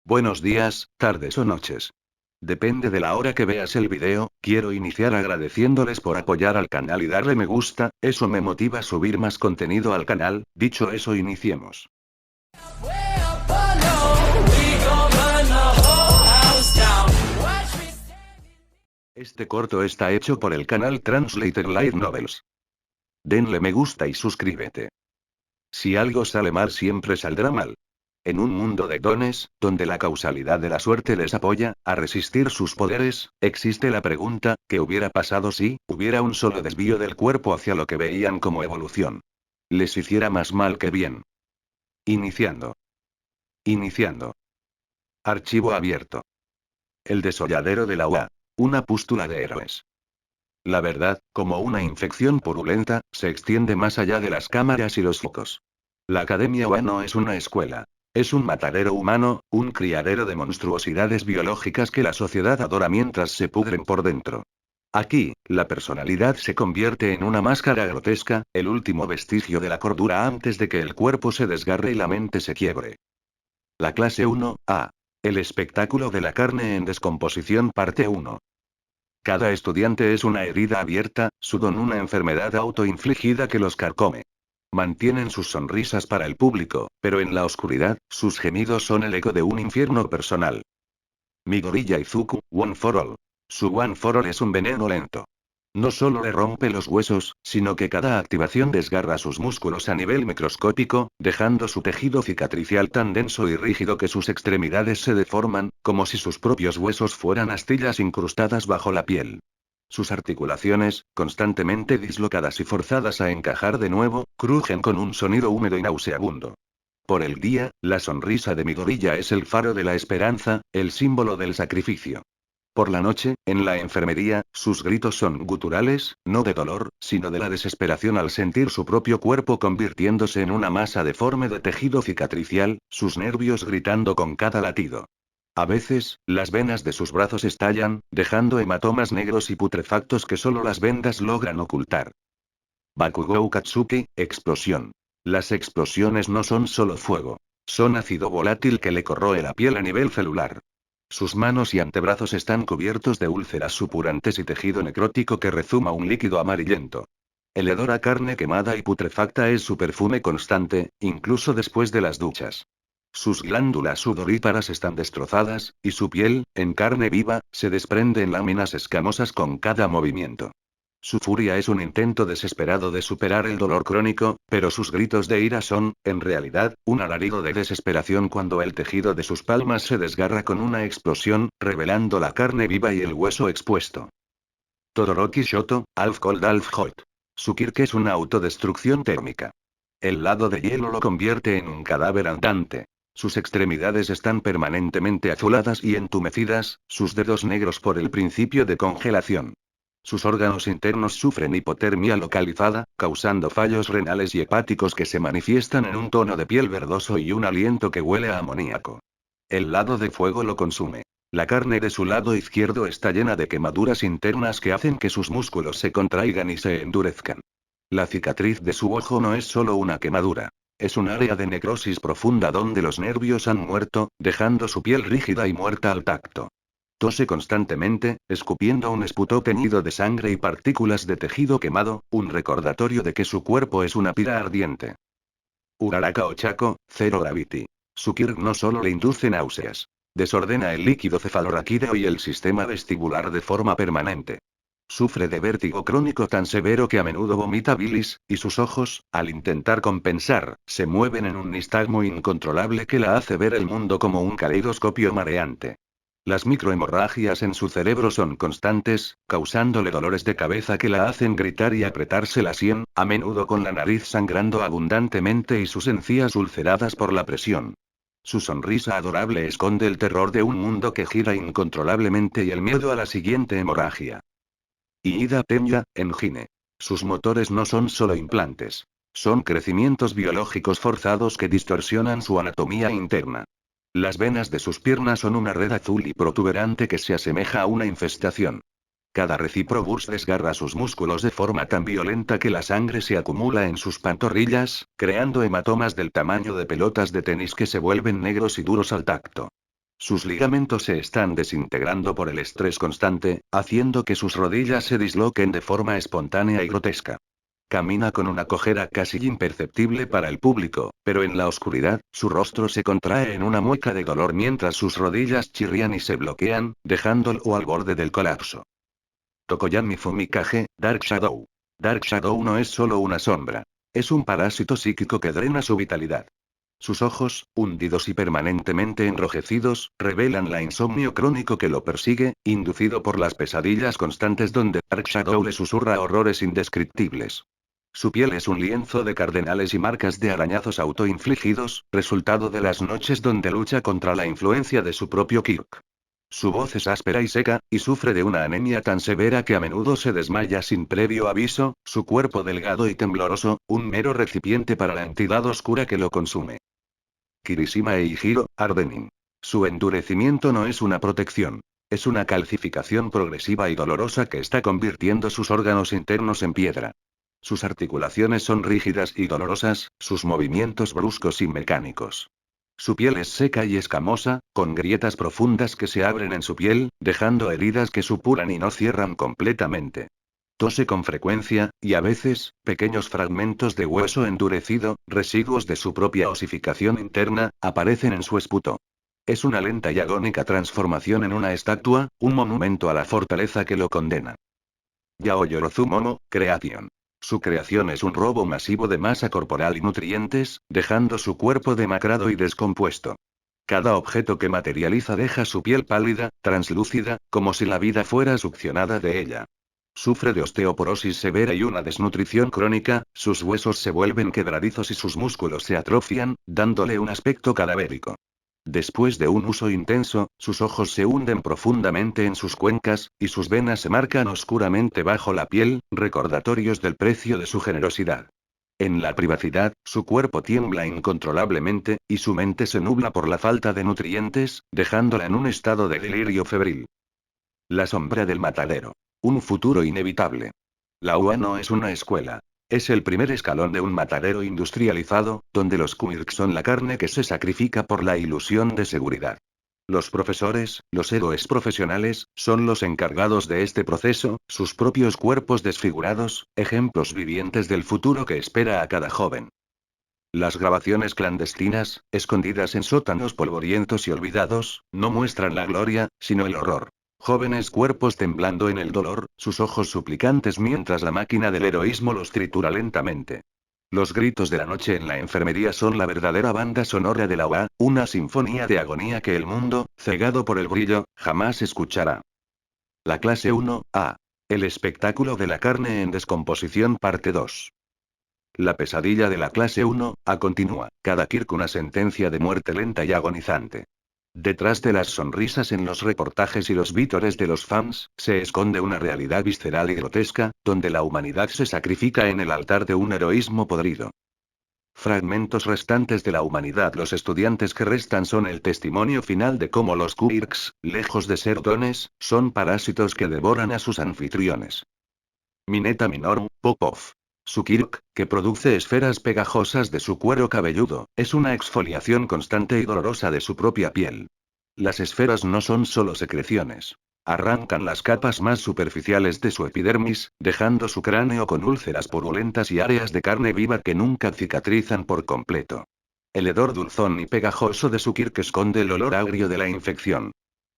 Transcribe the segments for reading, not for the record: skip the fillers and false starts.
Buenos días, tardes o noches. Depende de la hora que veas el video, quiero iniciar agradeciéndoles por apoyar al canal y darle me gusta, eso me motiva a subir más contenido al canal. Dicho eso, iniciemos. Este corto está hecho por el canal Translator Light Novels. Denle me gusta y suscríbete. Si algo sale mal siempre saldrá mal. En un mundo de dones, donde la causalidad de la suerte les apoya a resistir sus poderes, existe la pregunta, ¿qué hubiera pasado si hubiera un solo desvío del cuerpo hacia lo que veían como evolución? Les hiciera más mal que bien. Iniciando. Iniciando. Archivo abierto. El desolladero de la UA. Una pústula de héroes. La verdad, como una infección purulenta, se extiende más allá de las cámaras y los focos. La Academia UA no es una escuela. Es un matadero humano, un criadero de monstruosidades biológicas que la sociedad adora mientras se pudren por dentro. Aquí, la personalidad se convierte en una máscara grotesca, el último vestigio de la cordura antes de que el cuerpo se desgarre y la mente se quiebre. La clase 1A. El espectáculo de la carne en descomposición parte 1. Cada estudiante es una herida abierta, su don una enfermedad autoinfligida que los carcome. Mantienen sus sonrisas para el público, pero en la oscuridad, sus gemidos son el eco de un infierno personal. Midoriya Izuku, One for All. Su One for All es un veneno lento. No solo le rompe los huesos, sino que cada activación desgarra sus músculos a nivel microscópico, dejando su tejido cicatricial tan denso y rígido que sus extremidades se deforman, como si sus propios huesos fueran astillas incrustadas bajo la piel. Sus articulaciones, constantemente dislocadas y forzadas a encajar de nuevo, crujen con un sonido húmedo y nauseabundo. Por el día, la sonrisa de Midoriya es el faro de la esperanza, el símbolo del sacrificio. Por la noche, en la enfermería, sus gritos son guturales, no de dolor, sino de la desesperación al sentir su propio cuerpo convirtiéndose en una masa deforme de tejido cicatricial, sus nervios gritando con cada latido. A veces, las venas de sus brazos estallan, dejando hematomas negros y putrefactos que solo las vendas logran ocultar. Bakugou Katsuki, explosión. Las explosiones no son solo fuego. Son ácido volátil que le corroe la piel a nivel celular. Sus manos y antebrazos están cubiertos de úlceras supurantes y tejido necrótico que rezuma un líquido amarillento. El hedor a carne quemada y putrefacta es su perfume constante, incluso después de las duchas. Sus glándulas sudoríparas están destrozadas, y su piel, en carne viva, se desprende en láminas escamosas con cada movimiento. Su furia es un intento desesperado de superar el dolor crónico, pero sus gritos de ira son, en realidad, un alarido de desesperación cuando el tejido de sus palmas se desgarra con una explosión, revelando la carne viva y el hueso expuesto. Todoroki Shoto, Half Cold Half Hot. Su Kirk es una autodestrucción térmica. El lado de hielo lo convierte en un cadáver andante. Sus extremidades están permanentemente azuladas y entumecidas, sus dedos negros por el principio de congelación. Sus órganos internos sufren hipotermia localizada, causando fallos renales y hepáticos que se manifiestan en un tono de piel verdoso y un aliento que huele a amoníaco. El lado de fuego lo consume. La carne de su lado izquierdo está llena de quemaduras internas que hacen que sus músculos se contraigan y se endurezcan. La cicatriz de su ojo no es solo una quemadura. Es un área de necrosis profunda donde los nervios han muerto, dejando su piel rígida y muerta al tacto. Tose constantemente, escupiendo un esputo teñido de sangre y partículas de tejido quemado, un recordatorio de que su cuerpo es una pira ardiente. Uraraka Ochako, Zero Gravity. Su Kirk no solo le induce náuseas. Desordena el líquido cefalorraquídeo y el sistema vestibular de forma permanente. Sufre de vértigo crónico tan severo que a menudo vomita bilis, y sus ojos, al intentar compensar, se mueven en un nistagmo incontrolable que la hace ver el mundo como un caleidoscopio mareante. Las microhemorragias en su cerebro son constantes, causándole dolores de cabeza que la hacen gritar y apretarse la sien, a menudo con la nariz sangrando abundantemente y sus encías ulceradas por la presión. Su sonrisa adorable esconde el terror de un mundo que gira incontrolablemente y el miedo a la siguiente hemorragia. Iida Tenya, Engine. Sus motores no son solo implantes. Son crecimientos biológicos forzados que distorsionan su anatomía interna. Las venas de sus piernas son una red azul y protuberante que se asemeja a una infestación. Cada recíproburst desgarra sus músculos de forma tan violenta que la sangre se acumula en sus pantorrillas, creando hematomas del tamaño de pelotas de tenis que se vuelven negros y duros al tacto. Sus ligamentos se están desintegrando por el estrés constante, haciendo que sus rodillas se disloquen de forma espontánea y grotesca. Camina con una cojera casi imperceptible para el público, pero en la oscuridad, su rostro se contrae en una mueca de dolor mientras sus rodillas chirrían y se bloquean, dejándolo al borde del colapso. Tokoyami Fumikage, Dark Shadow. Dark Shadow no es solo una sombra. Es un parásito psíquico que drena su vitalidad. Sus ojos, hundidos y permanentemente enrojecidos, revelan la insomnio crónico que lo persigue, inducido por las pesadillas constantes donde Dark Shadow le susurra horrores indescriptibles. Su piel es un lienzo de cardenales y marcas de arañazos autoinfligidos, resultado de las noches donde lucha contra la influencia de su propio Kirk. Su voz es áspera y seca, y sufre de una anemia tan severa que a menudo se desmaya sin previo aviso, su cuerpo delgado y tembloroso, un mero recipiente para la entidad oscura que lo consume. Kirishima Eijiro, Ardenin. Su endurecimiento no es una protección. Es una calcificación progresiva y dolorosa que está convirtiendo sus órganos internos en piedra. Sus articulaciones son rígidas y dolorosas, sus movimientos bruscos y mecánicos. Su piel es seca y escamosa, con grietas profundas que se abren en su piel, dejando heridas que supuran y no cierran completamente. Tose con frecuencia, y a veces, pequeños fragmentos de hueso endurecido, residuos de su propia osificación interna, aparecen en su esputo. Es una lenta y agónica transformación en una estatua, un monumento a la fortaleza que lo condena. Yaoyorozu Momo, Creation. Su creación es un robo masivo de masa corporal y nutrientes, dejando su cuerpo demacrado y descompuesto. Cada objeto que materializa deja su piel pálida, translúcida, como si la vida fuera succionada de ella. Sufre de osteoporosis severa y una desnutrición crónica, sus huesos se vuelven quebradizos y sus músculos se atrofian, dándole un aspecto cadavérico. Después de un uso intenso, sus ojos se hunden profundamente en sus cuencas, y sus venas se marcan oscuramente bajo la piel, recordatorios del precio de su generosidad. En la privacidad, su cuerpo tiembla incontrolablemente, y su mente se nubla por la falta de nutrientes, dejándola en un estado de delirio febril. La sombra del matadero. Un futuro inevitable. La UA no es una escuela. Es el primer escalón de un matadero industrializado, donde los quirks son la carne que se sacrifica por la ilusión de seguridad. Los profesores, los héroes profesionales, son los encargados de este proceso, sus propios cuerpos desfigurados, ejemplos vivientes del futuro que espera a cada joven. Las grabaciones clandestinas, escondidas en sótanos polvorientos y olvidados, no muestran la gloria, sino el horror. Jóvenes cuerpos temblando en el dolor, sus ojos suplicantes mientras la máquina del heroísmo los tritura lentamente. Los gritos de la noche en la enfermería son la verdadera banda sonora de la UA, una sinfonía de agonía que el mundo, cegado por el brillo, jamás escuchará. La clase 1A. El espectáculo de la carne en descomposición parte 2. La pesadilla de la clase 1A continúa, cada Kirk una sentencia de muerte lenta y agonizante. Detrás de las sonrisas en los reportajes y los vítores de los fans, se esconde una realidad visceral y grotesca, donde la humanidad se sacrifica en el altar de un heroísmo podrido. Fragmentos restantes de la humanidad. Los estudiantes que restan son el testimonio final de cómo los quirks, lejos de ser dones, son parásitos que devoran a sus anfitriones. Mineta Minoru Popov. Su Kirk, que produce esferas pegajosas de su cuero cabelludo, es una exfoliación constante y dolorosa de su propia piel. Las esferas no son solo secreciones. Arrancan las capas más superficiales de su epidermis, dejando su cráneo con úlceras purulentas y áreas de carne viva que nunca cicatrizan por completo. El hedor dulzón y pegajoso de su Kirk esconde el olor agrio de la infección.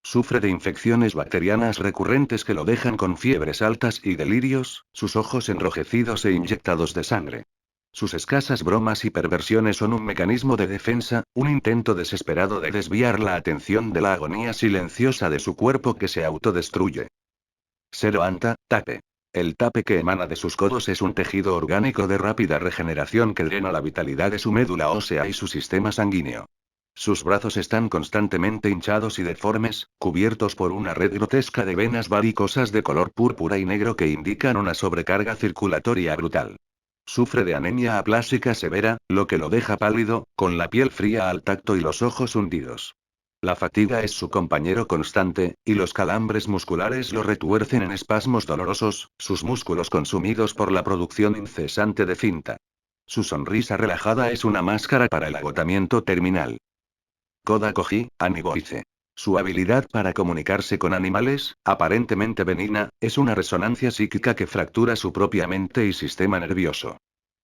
Sufre de infecciones bacterianas recurrentes que lo dejan con fiebres altas y delirios, sus ojos enrojecidos e inyectados de sangre. Sus escasas bromas y perversiones son un mecanismo de defensa, un intento desesperado de desviar la atención de la agonía silenciosa de su cuerpo que se autodestruye. Zero Anta, tape. El tape que emana de sus codos es un tejido orgánico de rápida regeneración que drena la vitalidad de su médula ósea y su sistema sanguíneo. Sus brazos están constantemente hinchados y deformes, cubiertos por una red grotesca de venas varicosas de color púrpura y negro que indican una sobrecarga circulatoria brutal. Sufre de anemia aplásica severa, lo que lo deja pálido, con la piel fría al tacto y los ojos hundidos. La fatiga es su compañero constante, y los calambres musculares lo retuercen en espasmos dolorosos, sus músculos consumidos por la producción incesante de cinta. Su sonrisa relajada es una máscara para el agotamiento terminal. Koda Koji, Aniboice. Su habilidad para comunicarse con animales, aparentemente benigna, es una resonancia psíquica que fractura su propia mente y sistema nervioso.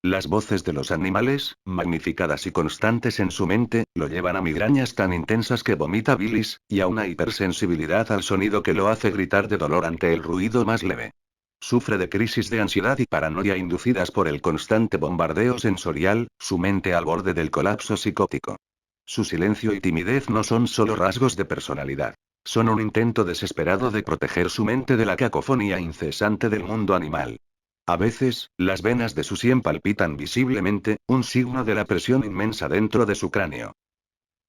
Las voces de los animales, magnificadas y constantes en su mente, lo llevan a migrañas tan intensas que vomita bilis, y a una hipersensibilidad al sonido que lo hace gritar de dolor ante el ruido más leve. Sufre de crisis de ansiedad y paranoia inducidas por el constante bombardeo sensorial, su mente al borde del colapso psicótico. Su silencio y timidez no son solo rasgos de personalidad. Son un intento desesperado de proteger su mente de la cacofonía incesante del mundo animal. A veces, las venas de su sien palpitan visiblemente, un signo de la presión inmensa dentro de su cráneo.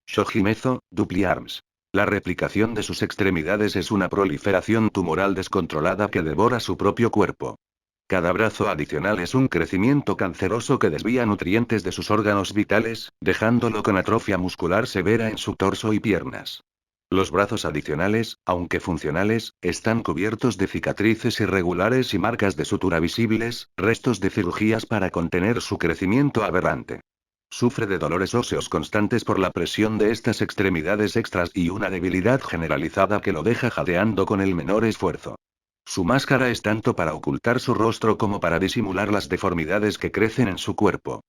Shojimezo, Dupliarms. La replicación de sus extremidades es una proliferación tumoral descontrolada que devora su propio cuerpo. Cada brazo adicional es un crecimiento canceroso que desvía nutrientes de sus órganos vitales, dejándolo con atrofia muscular severa en su torso y piernas. Los brazos adicionales, aunque funcionales, están cubiertos de cicatrices irregulares y marcas de sutura visibles, restos de cirugías para contener su crecimiento aberrante. Sufre de dolores óseos constantes por la presión de estas extremidades extras y una debilidad generalizada que lo deja jadeando con el menor esfuerzo. Su máscara es tanto para ocultar su rostro como para disimular las deformidades que crecen en su cuerpo.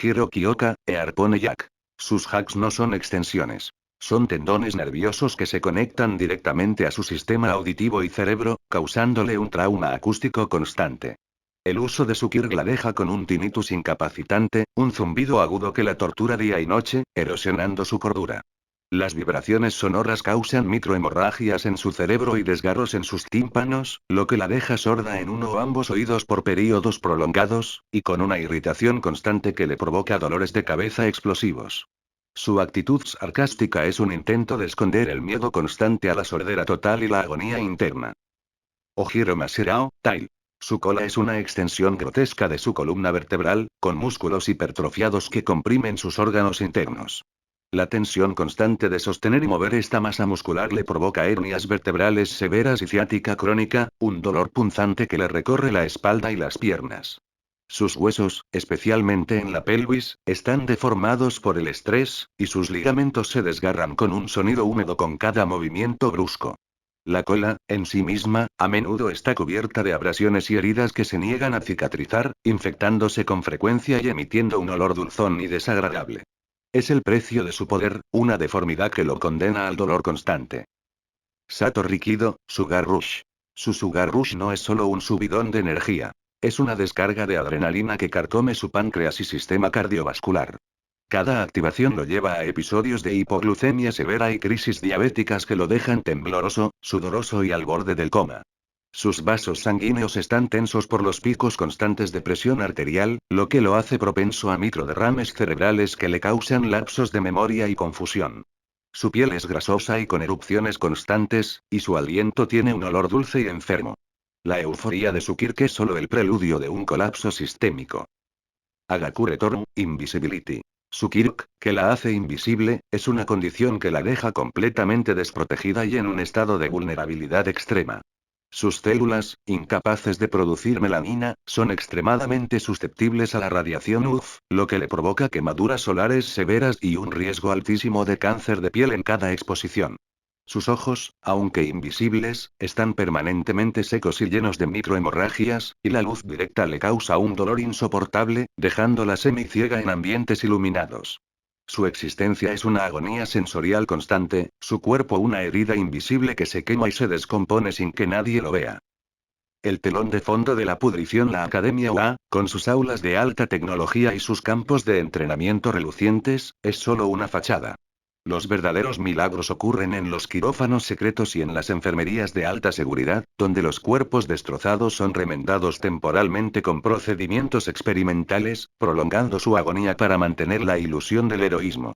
Hiro Kyoka, Earpone Jack. Sus hacks no son extensiones. Son tendones nerviosos que se conectan directamente a su sistema auditivo y cerebro, causándole un trauma acústico constante. El uso de su kirk la deja con un tinnitus incapacitante, un zumbido agudo que la tortura día y noche, erosionando su cordura. Las vibraciones sonoras causan microhemorragias en su cerebro y desgarros en sus tímpanos, lo que la deja sorda en uno o ambos oídos por períodos prolongados, y con una irritación constante que le provoca dolores de cabeza explosivos. Su actitud sarcástica es un intento de esconder el miedo constante a la sordera total y la agonía interna. Ojiro Maserao, Tail. Su cola es una extensión grotesca de su columna vertebral, con músculos hipertrofiados que comprimen sus órganos internos. La tensión constante de sostener y mover esta masa muscular le provoca hernias vertebrales severas y ciática crónica, un dolor punzante que le recorre la espalda y las piernas. Sus huesos, especialmente en la pelvis, están deformados por el estrés, y sus ligamentos se desgarran con un sonido húmedo con cada movimiento brusco. La cola, en sí misma, a menudo está cubierta de abrasiones y heridas que se niegan a cicatrizar, infectándose con frecuencia y emitiendo un olor dulzón y desagradable. Es el precio de su poder, una deformidad que lo condena al dolor constante. Sato Rikido, Sugar Rush. Su Sugar Rush no es solo un subidón de energía. Es una descarga de adrenalina que carcome su páncreas y sistema cardiovascular. Cada activación lo lleva a episodios de hipoglucemia severa y crisis diabéticas que lo dejan tembloroso, sudoroso y al borde del coma. Sus vasos sanguíneos están tensos por los picos constantes de presión arterial, lo que lo hace propenso a microderrames cerebrales que le causan lapsos de memoria y confusión. Su piel es grasosa y con erupciones constantes, y su aliento tiene un olor dulce y enfermo. La euforia de su kirk es solo el preludio de un colapso sistémico. Agakure Toru, Invisibility. Su kirk, que la hace invisible, es una condición que la deja completamente desprotegida y en un estado de vulnerabilidad extrema. Sus células, incapaces de producir melanina, son extremadamente susceptibles a la radiación UV, lo que le provoca quemaduras solares severas y un riesgo altísimo de cáncer de piel en cada exposición. Sus ojos, aunque invisibles, están permanentemente secos y llenos de microhemorragias, y la luz directa le causa un dolor insoportable, dejándola semiciega en ambientes iluminados. Su existencia es una agonía sensorial constante, su cuerpo una herida invisible que se quema y se descompone sin que nadie lo vea. El telón de fondo de la pudrición, la Academia UA, con sus aulas de alta tecnología y sus campos de entrenamiento relucientes, es solo una fachada. Los verdaderos milagros ocurren en los quirófanos secretos y en las enfermerías de alta seguridad, donde los cuerpos destrozados son remendados temporalmente con procedimientos experimentales, prolongando su agonía para mantener la ilusión del heroísmo.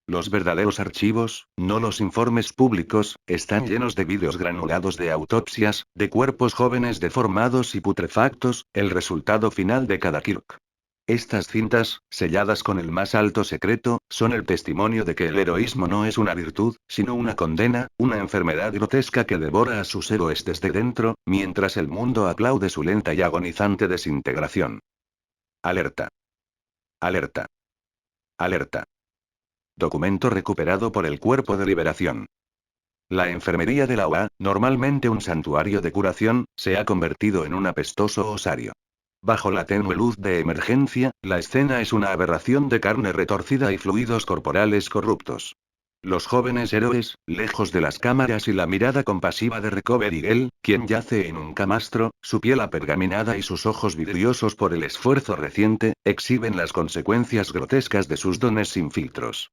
Los verdaderos archivos, no los informes públicos, están llenos de vídeos granulados de autopsias, de cuerpos jóvenes deformados y putrefactos, el resultado final de cada kirk. Estas cintas, selladas con el más alto secreto, son el testimonio de que el heroísmo no es una virtud, sino una condena, una enfermedad grotesca que devora a sus héroes desde dentro, mientras el mundo aplaude su lenta y agonizante desintegración. Alerta. Alerta. Alerta. Documento recuperado por el Cuerpo de Liberación. La enfermería de la UA, normalmente un santuario de curación, se ha convertido en un apestoso osario. Bajo la tenue luz de emergencia, la escena es una aberración de carne retorcida y fluidos corporales corruptos. Los jóvenes héroes, lejos de las cámaras y la mirada compasiva de Recovery Girl, quien yace en un camastro, su piel apergaminada y sus ojos vidriosos por el esfuerzo reciente, exhiben las consecuencias grotescas de sus dones sin filtros.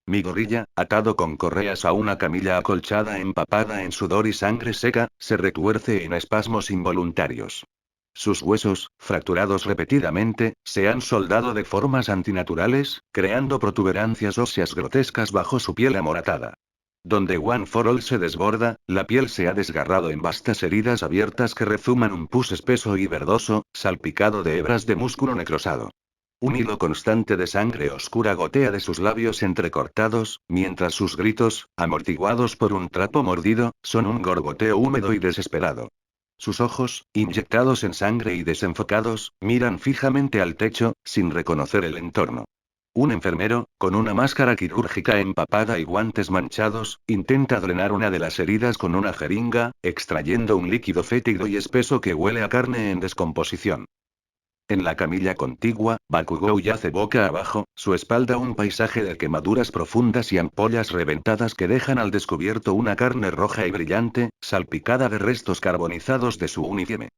Mi gorilla, atado con correas a una camilla acolchada empapada en sudor y sangre seca, se retuerce en espasmos involuntarios. Sus huesos, fracturados repetidamente, se han soldado de formas antinaturales, creando protuberancias óseas grotescas bajo su piel amoratada. Donde One for All se desborda, la piel se ha desgarrado en vastas heridas abiertas que rezuman un pus espeso y verdoso, salpicado de hebras de músculo necrosado. Un hilo constante de sangre oscura gotea de sus labios entrecortados, mientras sus gritos, amortiguados por un trapo mordido, son un gorgoteo húmedo y desesperado. Sus ojos, inyectados en sangre y desenfocados, miran fijamente al techo, sin reconocer el entorno. Un enfermero, con una máscara quirúrgica empapada y guantes manchados, intenta drenar una de las heridas con una jeringa, extrayendo un líquido fétido y espeso que huele a carne en descomposición. En la camilla contigua, Bakugou yace boca abajo, su espalda un paisaje de quemaduras profundas y ampollas reventadas que dejan al descubierto una carne roja y brillante, salpicada de restos carbonizados de su uniforme.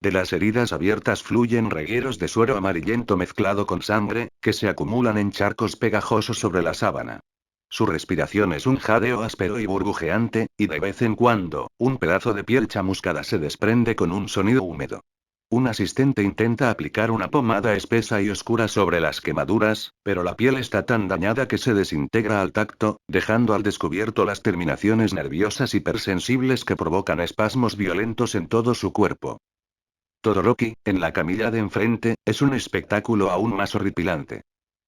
De las heridas abiertas fluyen regueros de suero amarillento mezclado con sangre, que se acumulan en charcos pegajosos sobre la sábana. Su respiración es un jadeo áspero y burbujeante, y de vez en cuando, un pedazo de piel chamuscada se desprende con un sonido húmedo. Un asistente intenta aplicar una pomada espesa y oscura sobre las quemaduras, pero la piel está tan dañada que se desintegra al tacto, dejando al descubierto las terminaciones nerviosas hipersensibles que provocan espasmos violentos en todo su cuerpo. Todoroki, en la camilla de enfrente, es un espectáculo aún más horripilante.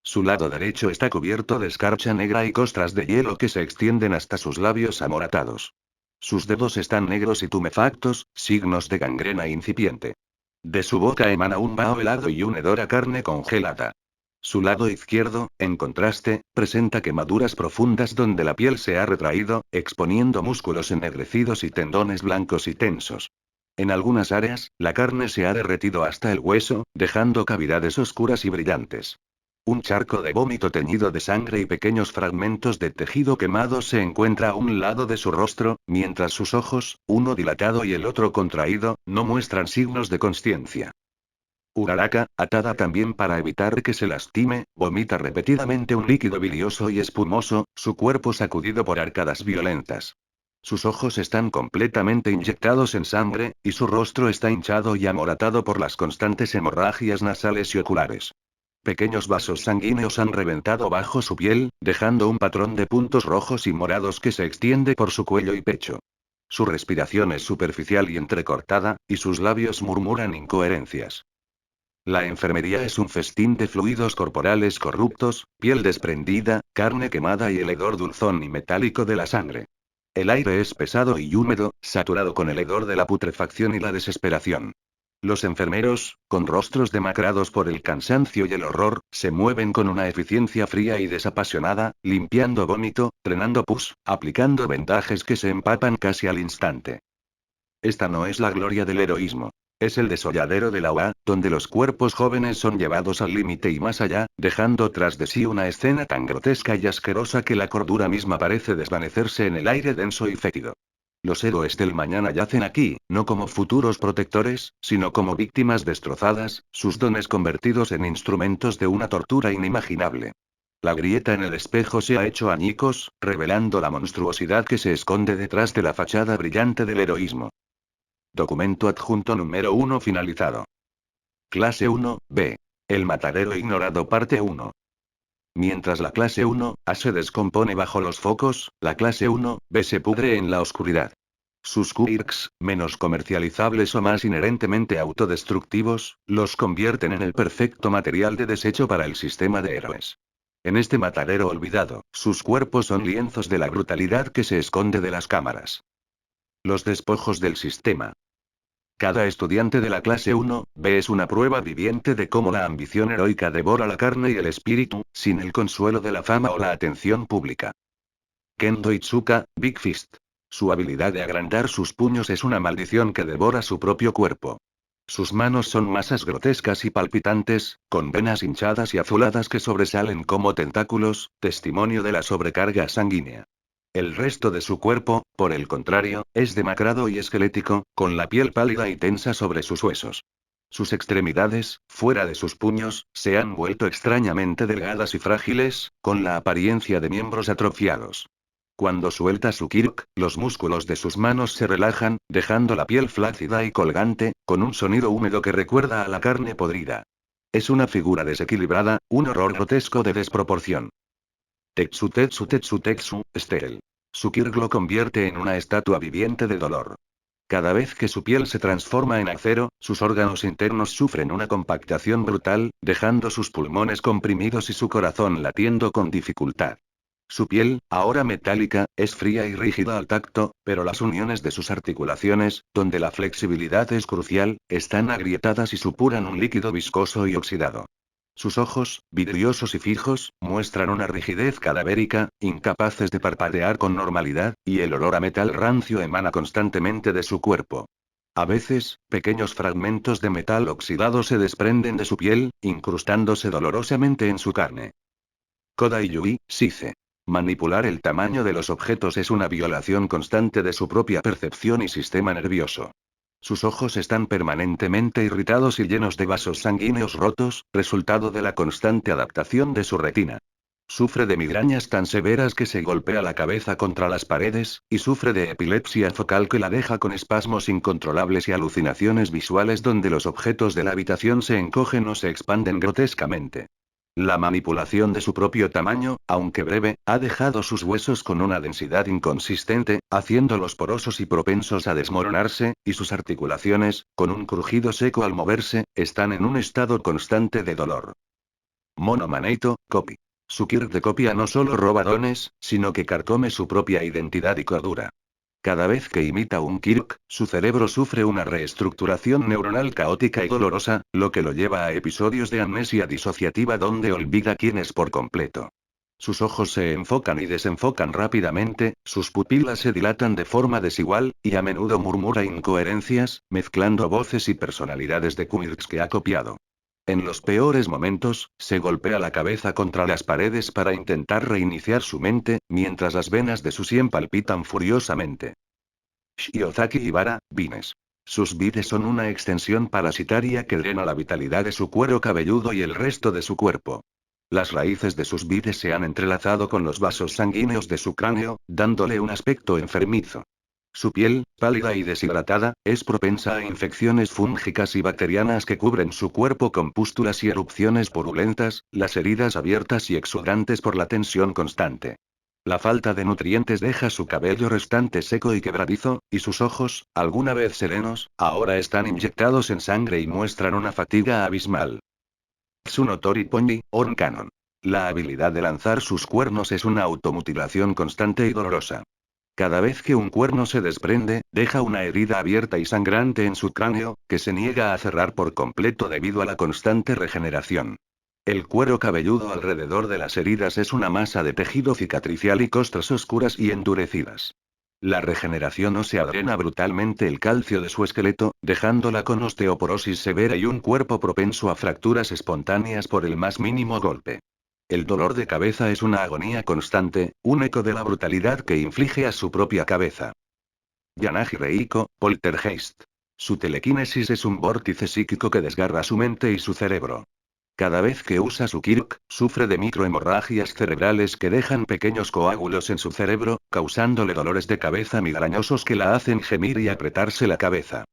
Su lado derecho está cubierto de escarcha negra y costras de hielo que se extienden hasta sus labios amoratados. Sus dedos están negros y tumefactos, signos de gangrena incipiente. De su boca emana un vaho helado y un hedor a carne congelada. Su lado izquierdo, en contraste, presenta quemaduras profundas donde la piel se ha retraído, exponiendo músculos ennegrecidos y tendones blancos y tensos. En algunas áreas, la carne se ha derretido hasta el hueso, dejando cavidades oscuras y brillantes. Un charco de vómito teñido de sangre y pequeños fragmentos de tejido quemado se encuentra a un lado de su rostro, mientras sus ojos, uno dilatado y el otro contraído, no muestran signos de consciencia. Uraraka, atada también para evitar que se lastime, vomita repetidamente un líquido bilioso y espumoso, su cuerpo sacudido por arcadas violentas. Sus ojos están completamente inyectados en sangre, y su rostro está hinchado y amoratado por las constantes hemorragias nasales y oculares. Pequeños vasos sanguíneos han reventado bajo su piel, dejando un patrón de puntos rojos y morados que se extiende por su cuello y pecho. Su respiración es superficial y entrecortada, y sus labios murmuran incoherencias. La enfermería es un festín de fluidos corporales corruptos, piel desprendida, carne quemada y el hedor dulzón y metálico de la sangre. El aire es pesado y húmedo, saturado con el hedor de la putrefacción y la desesperación. Los enfermeros, con rostros demacrados por el cansancio y el horror, se mueven con una eficiencia fría y desapasionada, limpiando vómito, drenando pus, aplicando vendajes que se empapan casi al instante. Esta no es la gloria del heroísmo. Es el desolladero de la UA, donde los cuerpos jóvenes son llevados al límite y más allá, dejando tras de sí una escena tan grotesca y asquerosa que la cordura misma parece desvanecerse en el aire denso y fétido. Los héroes del mañana yacen aquí, no como futuros protectores, sino como víctimas destrozadas, sus dones convertidos en instrumentos de una tortura inimaginable. La grieta en el espejo se ha hecho añicos, revelando la monstruosidad que se esconde detrás de la fachada brillante del heroísmo. Documento adjunto número 1 finalizado. Clase 1, B. El matadero ignorado parte 1. Mientras la clase 1A se descompone bajo los focos, la clase 1B se pudre en la oscuridad. Sus quirks, menos comercializables o más inherentemente autodestructivos, los convierten en el perfecto material de desecho para el sistema de héroes. En este matadero olvidado, sus cuerpos son lienzos de la brutalidad que se esconde de las cámaras. Los despojos del sistema. Cada estudiante de la clase 1B es una prueba viviente de cómo la ambición heroica devora la carne y el espíritu, sin el consuelo de la fama o la atención pública. Kendo Itsuka, Big Fist. Su habilidad de agrandar sus puños es una maldición que devora su propio cuerpo. Sus manos son masas grotescas y palpitantes, con venas hinchadas y azuladas que sobresalen como tentáculos, testimonio de la sobrecarga sanguínea. El resto de su cuerpo, por el contrario, es demacrado y esquelético, con la piel pálida y tensa sobre sus huesos. Sus extremidades, fuera de sus puños, se han vuelto extrañamente delgadas y frágiles, con la apariencia de miembros atrofiados. Cuando suelta su kirk, los músculos de sus manos se relajan, dejando la piel flácida y colgante, con un sonido húmedo que recuerda a la carne podrida. Es una figura desequilibrada, un horror grotesco de desproporción. Tetsu Tetsu Tetsu Tetsu, Steel. Su kirk lo convierte en una estatua viviente de dolor. Cada vez que su piel se transforma en acero, sus órganos internos sufren una compactación brutal, dejando sus pulmones comprimidos y su corazón latiendo con dificultad. Su piel, ahora metálica, es fría y rígida al tacto, pero las uniones de sus articulaciones, donde la flexibilidad es crucial, están agrietadas y supuran un líquido viscoso y oxidado. Sus ojos, vidriosos y fijos, muestran una rigidez cadavérica, incapaces de parpadear con normalidad, y el olor a metal rancio emana constantemente de su cuerpo. A veces, pequeños fragmentos de metal oxidado se desprenden de su piel, incrustándose dolorosamente en su carne. Kodai Yui, Sice. Manipular el tamaño de los objetos es una violación constante de su propia percepción y sistema nervioso. Sus ojos están permanentemente irritados y llenos de vasos sanguíneos rotos, resultado de la constante adaptación de su retina. Sufre de migrañas tan severas que se golpea la cabeza contra las paredes, y sufre de epilepsia focal que la deja con espasmos incontrolables y alucinaciones visuales donde los objetos de la habitación se encogen o se expanden grotescamente. La manipulación de su propio tamaño, aunque breve, ha dejado sus huesos con una densidad inconsistente, haciéndolos porosos y propensos a desmoronarse, y sus articulaciones, con un crujido seco al moverse, están en un estado constante de dolor. Mono Maneito, Copy. Su kirk de copia no solo roba dones, sino que carcome su propia identidad y cordura. Cada vez que imita un kirk, su cerebro sufre una reestructuración neuronal caótica y dolorosa, lo que lo lleva a episodios de amnesia disociativa donde olvida quién es por completo. Sus ojos se enfocan y desenfocan rápidamente, sus pupilas se dilatan de forma desigual, y a menudo murmura incoherencias, mezclando voces y personalidades de quirks que ha copiado. En los peores momentos, se golpea la cabeza contra las paredes para intentar reiniciar su mente, mientras las venas de su sien palpitan furiosamente. Shiozaki Ibara, Vines. Sus vides son una extensión parasitaria que drena la vitalidad de su cuero cabelludo y el resto de su cuerpo. Las raíces de sus vides se han entrelazado con los vasos sanguíneos de su cráneo, dándole un aspecto enfermizo. Su piel, pálida y deshidratada, es propensa a infecciones fúngicas y bacterianas que cubren su cuerpo con pústulas y erupciones purulentas, las heridas abiertas y exudantes por la tensión constante. La falta de nutrientes deja su cabello restante seco y quebradizo, y sus ojos, alguna vez serenos, ahora están inyectados en sangre y muestran una fatiga abismal. Tsunotori Pony, Horn Cannon. La habilidad de lanzar sus cuernos es una automutilación constante y dolorosa. Cada vez que un cuerno se desprende, deja una herida abierta y sangrante en su cráneo, que se niega a cerrar por completo debido a la constante regeneración. El cuero cabelludo alrededor de las heridas es una masa de tejido cicatricial y costras oscuras y endurecidas. La regeneración ósea drena brutalmente el calcio de su esqueleto, dejándola con osteoporosis severa y un cuerpo propenso a fracturas espontáneas por el más mínimo golpe. El dolor de cabeza es una agonía constante, un eco de la brutalidad que inflige a su propia cabeza. Yanagi Reiko, Poltergeist. Su telequinesis es un vórtice psíquico que desgarra su mente y su cerebro. Cada vez que usa su kirk, sufre de microhemorragias cerebrales que dejan pequeños coágulos en su cerebro, causándole dolores de cabeza migrañosos que la hacen gemir y apretarse la cabeza.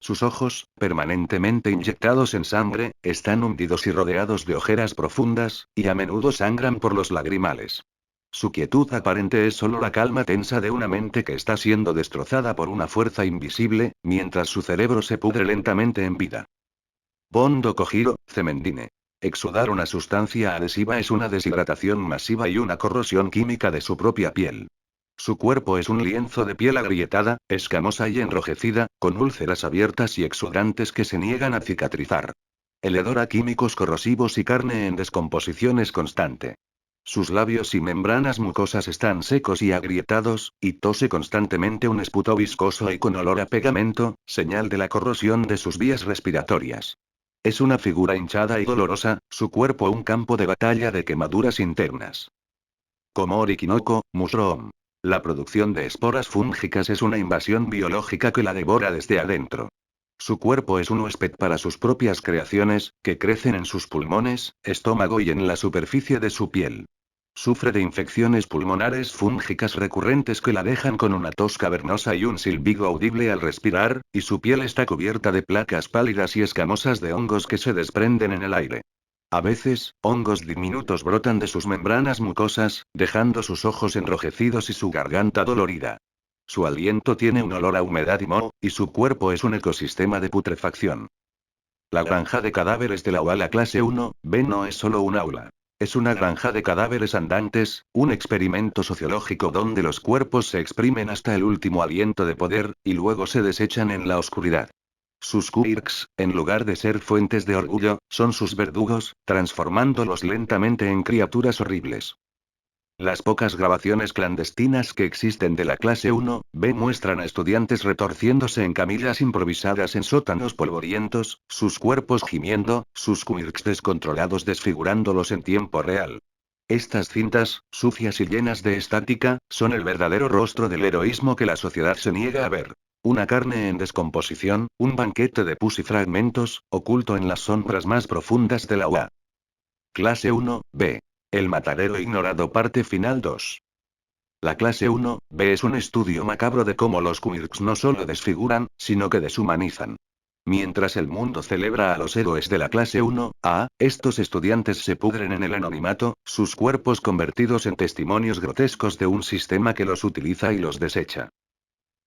Sus ojos, permanentemente inyectados en sangre, están hundidos y rodeados de ojeras profundas, y a menudo sangran por los lagrimales. Su quietud aparente es solo la calma tensa de una mente que está siendo destrozada por una fuerza invisible, mientras su cerebro se pudre lentamente en vida. Bondo Kojiro, Cemendine. Exudar una sustancia adhesiva es una deshidratación masiva y una corrosión química de su propia piel. Su cuerpo es un lienzo de piel agrietada, escamosa y enrojecida, con úlceras abiertas y exudantes que se niegan a cicatrizar. El hedor a químicos corrosivos y carne en descomposición es constante. Sus labios y membranas mucosas están secos y agrietados, y tose constantemente un esputo viscoso y con olor a pegamento, señal de la corrosión de sus vías respiratorias. Es una figura hinchada y dolorosa, su cuerpo un campo de batalla de quemaduras internas. Komori Kinoko, Mushroom. La producción de esporas fúngicas es una invasión biológica que la devora desde adentro. Su cuerpo es un huésped para sus propias creaciones, que crecen en sus pulmones, estómago y en la superficie de su piel. Sufre de infecciones pulmonares fúngicas recurrentes que la dejan con una tos cavernosa y un silbido audible al respirar, y su piel está cubierta de placas pálidas y escamosas de hongos que se desprenden en el aire. A veces, hongos diminutos brotan de sus membranas mucosas, dejando sus ojos enrojecidos y su garganta dolorida. Su aliento tiene un olor a humedad y moho, y su cuerpo es un ecosistema de putrefacción. La granja de cadáveres de la Oala clase 1B no es solo un aula. Es una granja de cadáveres andantes, un experimento sociológico donde los cuerpos se exprimen hasta el último aliento de poder, y luego se desechan en la oscuridad. Sus quirks, en lugar de ser fuentes de orgullo, son sus verdugos, transformándolos lentamente en criaturas horribles. Las pocas grabaciones clandestinas que existen de la clase 1B muestran a estudiantes retorciéndose en camillas improvisadas en sótanos polvorientos, sus cuerpos gimiendo, sus quirks descontrolados desfigurándolos en tiempo real. Estas cintas, sucias y llenas de estática, son el verdadero rostro del heroísmo que la sociedad se niega a ver. Una carne en descomposición, un banquete de pus y fragmentos, oculto en las sombras más profundas de la UA. Clase 1B. El matadero ignorado parte final 2. La clase 1B es un estudio macabro de cómo los quirks no solo desfiguran, sino que deshumanizan. Mientras el mundo celebra a los héroes de la clase 1A, estos estudiantes se pudren en el anonimato, sus cuerpos convertidos en testimonios grotescos de un sistema que los utiliza y los desecha.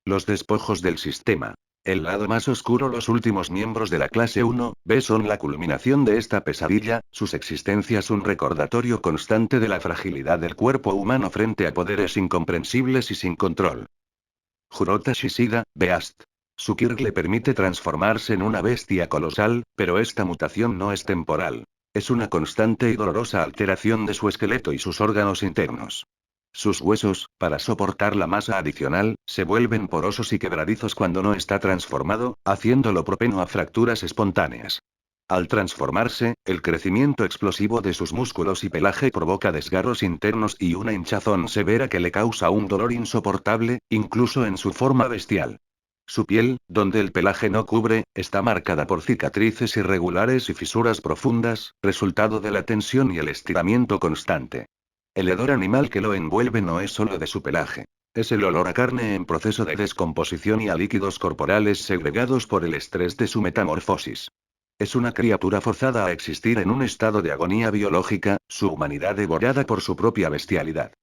Los despojos del sistema. El lado más oscuro. Los últimos miembros de la clase 1B son la culminación de esta pesadilla, sus existencias un recordatorio constante de la fragilidad del cuerpo humano frente a poderes incomprensibles y sin control. Jurota Shishida, Beast. Su Kirk le permite transformarse en una bestia colosal, pero esta mutación no es temporal. Es una constante y dolorosa alteración de su esqueleto y sus órganos internos. Sus huesos, para soportar la masa adicional, se vuelven porosos y quebradizos cuando no está transformado, haciéndolo propenso a fracturas espontáneas. Al transformarse, el crecimiento explosivo de sus músculos y pelaje provoca desgarros internos y una hinchazón severa que le causa un dolor insoportable, incluso en su forma bestial. Su piel, donde el pelaje no cubre, está marcada por cicatrices irregulares y fisuras profundas, resultado de la tensión y el estiramiento constante. El hedor animal que lo envuelve no es solo de su pelaje. Es el olor a carne en proceso de descomposición y a líquidos corporales segregados por el estrés de su metamorfosis. Es una criatura forzada a existir en un estado de agonía biológica, su humanidad devorada por su propia bestialidad.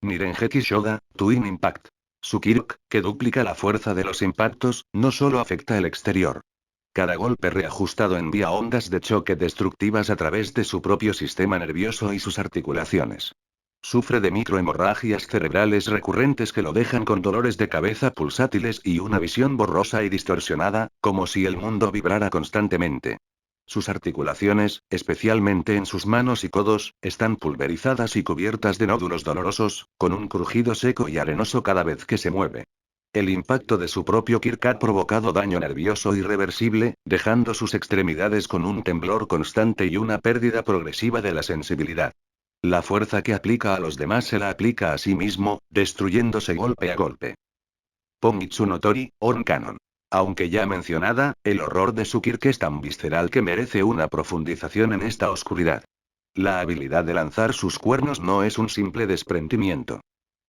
Nirengeki Shoda, Twin Impact. Su Kirk, que duplica la fuerza de los impactos, no solo afecta el exterior. Cada golpe reajustado envía ondas de choque destructivas a través de su propio sistema nervioso y sus articulaciones. Sufre de microhemorragias cerebrales recurrentes que lo dejan con dolores de cabeza pulsátiles y una visión borrosa y distorsionada, como si el mundo vibrara constantemente. Sus articulaciones, especialmente en sus manos y codos, están pulverizadas y cubiertas de nódulos dolorosos, con un crujido seco y arenoso cada vez que se mueve. El impacto de su propio Kirk ha provocado daño nervioso irreversible, dejando sus extremidades con un temblor constante y una pérdida progresiva de la sensibilidad. La fuerza que aplica a los demás se la aplica a sí mismo, destruyéndose golpe a golpe. Ponitsu no Tori, Orn Canon. Aunque ya mencionada, el horror de su Kirk es tan visceral que merece una profundización en esta oscuridad. La habilidad de lanzar sus cuernos no es un simple desprendimiento.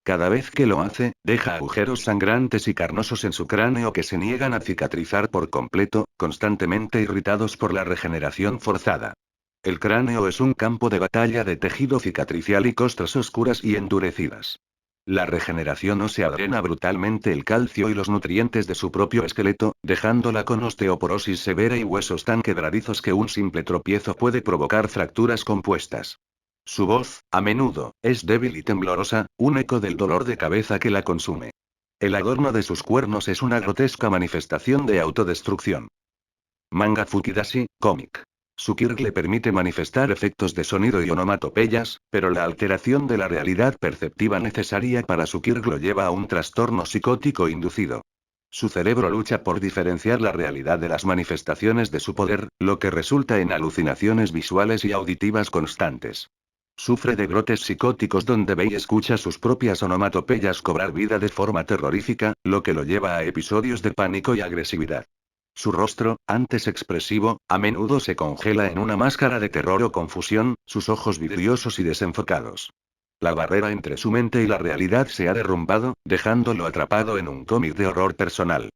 Cada vez que lo hace, deja agujeros sangrantes y carnosos en su cráneo que se niegan a cicatrizar por completo, constantemente irritados por la regeneración forzada. El cráneo es un campo de batalla de tejido cicatricial y costras oscuras y endurecidas. La regeneración ósea drena brutalmente el calcio y los nutrientes de su propio esqueleto, dejándola con osteoporosis severa y huesos tan quebradizos que un simple tropiezo puede provocar fracturas compuestas. Su voz, a menudo, es débil y temblorosa, un eco del dolor de cabeza que la consume. El adorno de sus cuernos es una grotesca manifestación de autodestrucción. Manga Fukidashi, cómic. Su Kirk le permite manifestar efectos de sonido y onomatopeyas, pero la alteración de la realidad perceptiva necesaria para su Kirk lo lleva a un trastorno psicótico inducido. Su cerebro lucha por diferenciar la realidad de las manifestaciones de su poder, lo que resulta en alucinaciones visuales y auditivas constantes. Sufre de brotes psicóticos donde ve y escucha sus propias onomatopeyas cobrar vida de forma terrorífica, lo que lo lleva a episodios de pánico y agresividad. Su rostro, antes expresivo, a menudo se congela en una máscara de terror o confusión, sus ojos vidriosos y desenfocados. La barrera entre su mente y la realidad se ha derrumbado, dejándolo atrapado en un cómic de horror personal.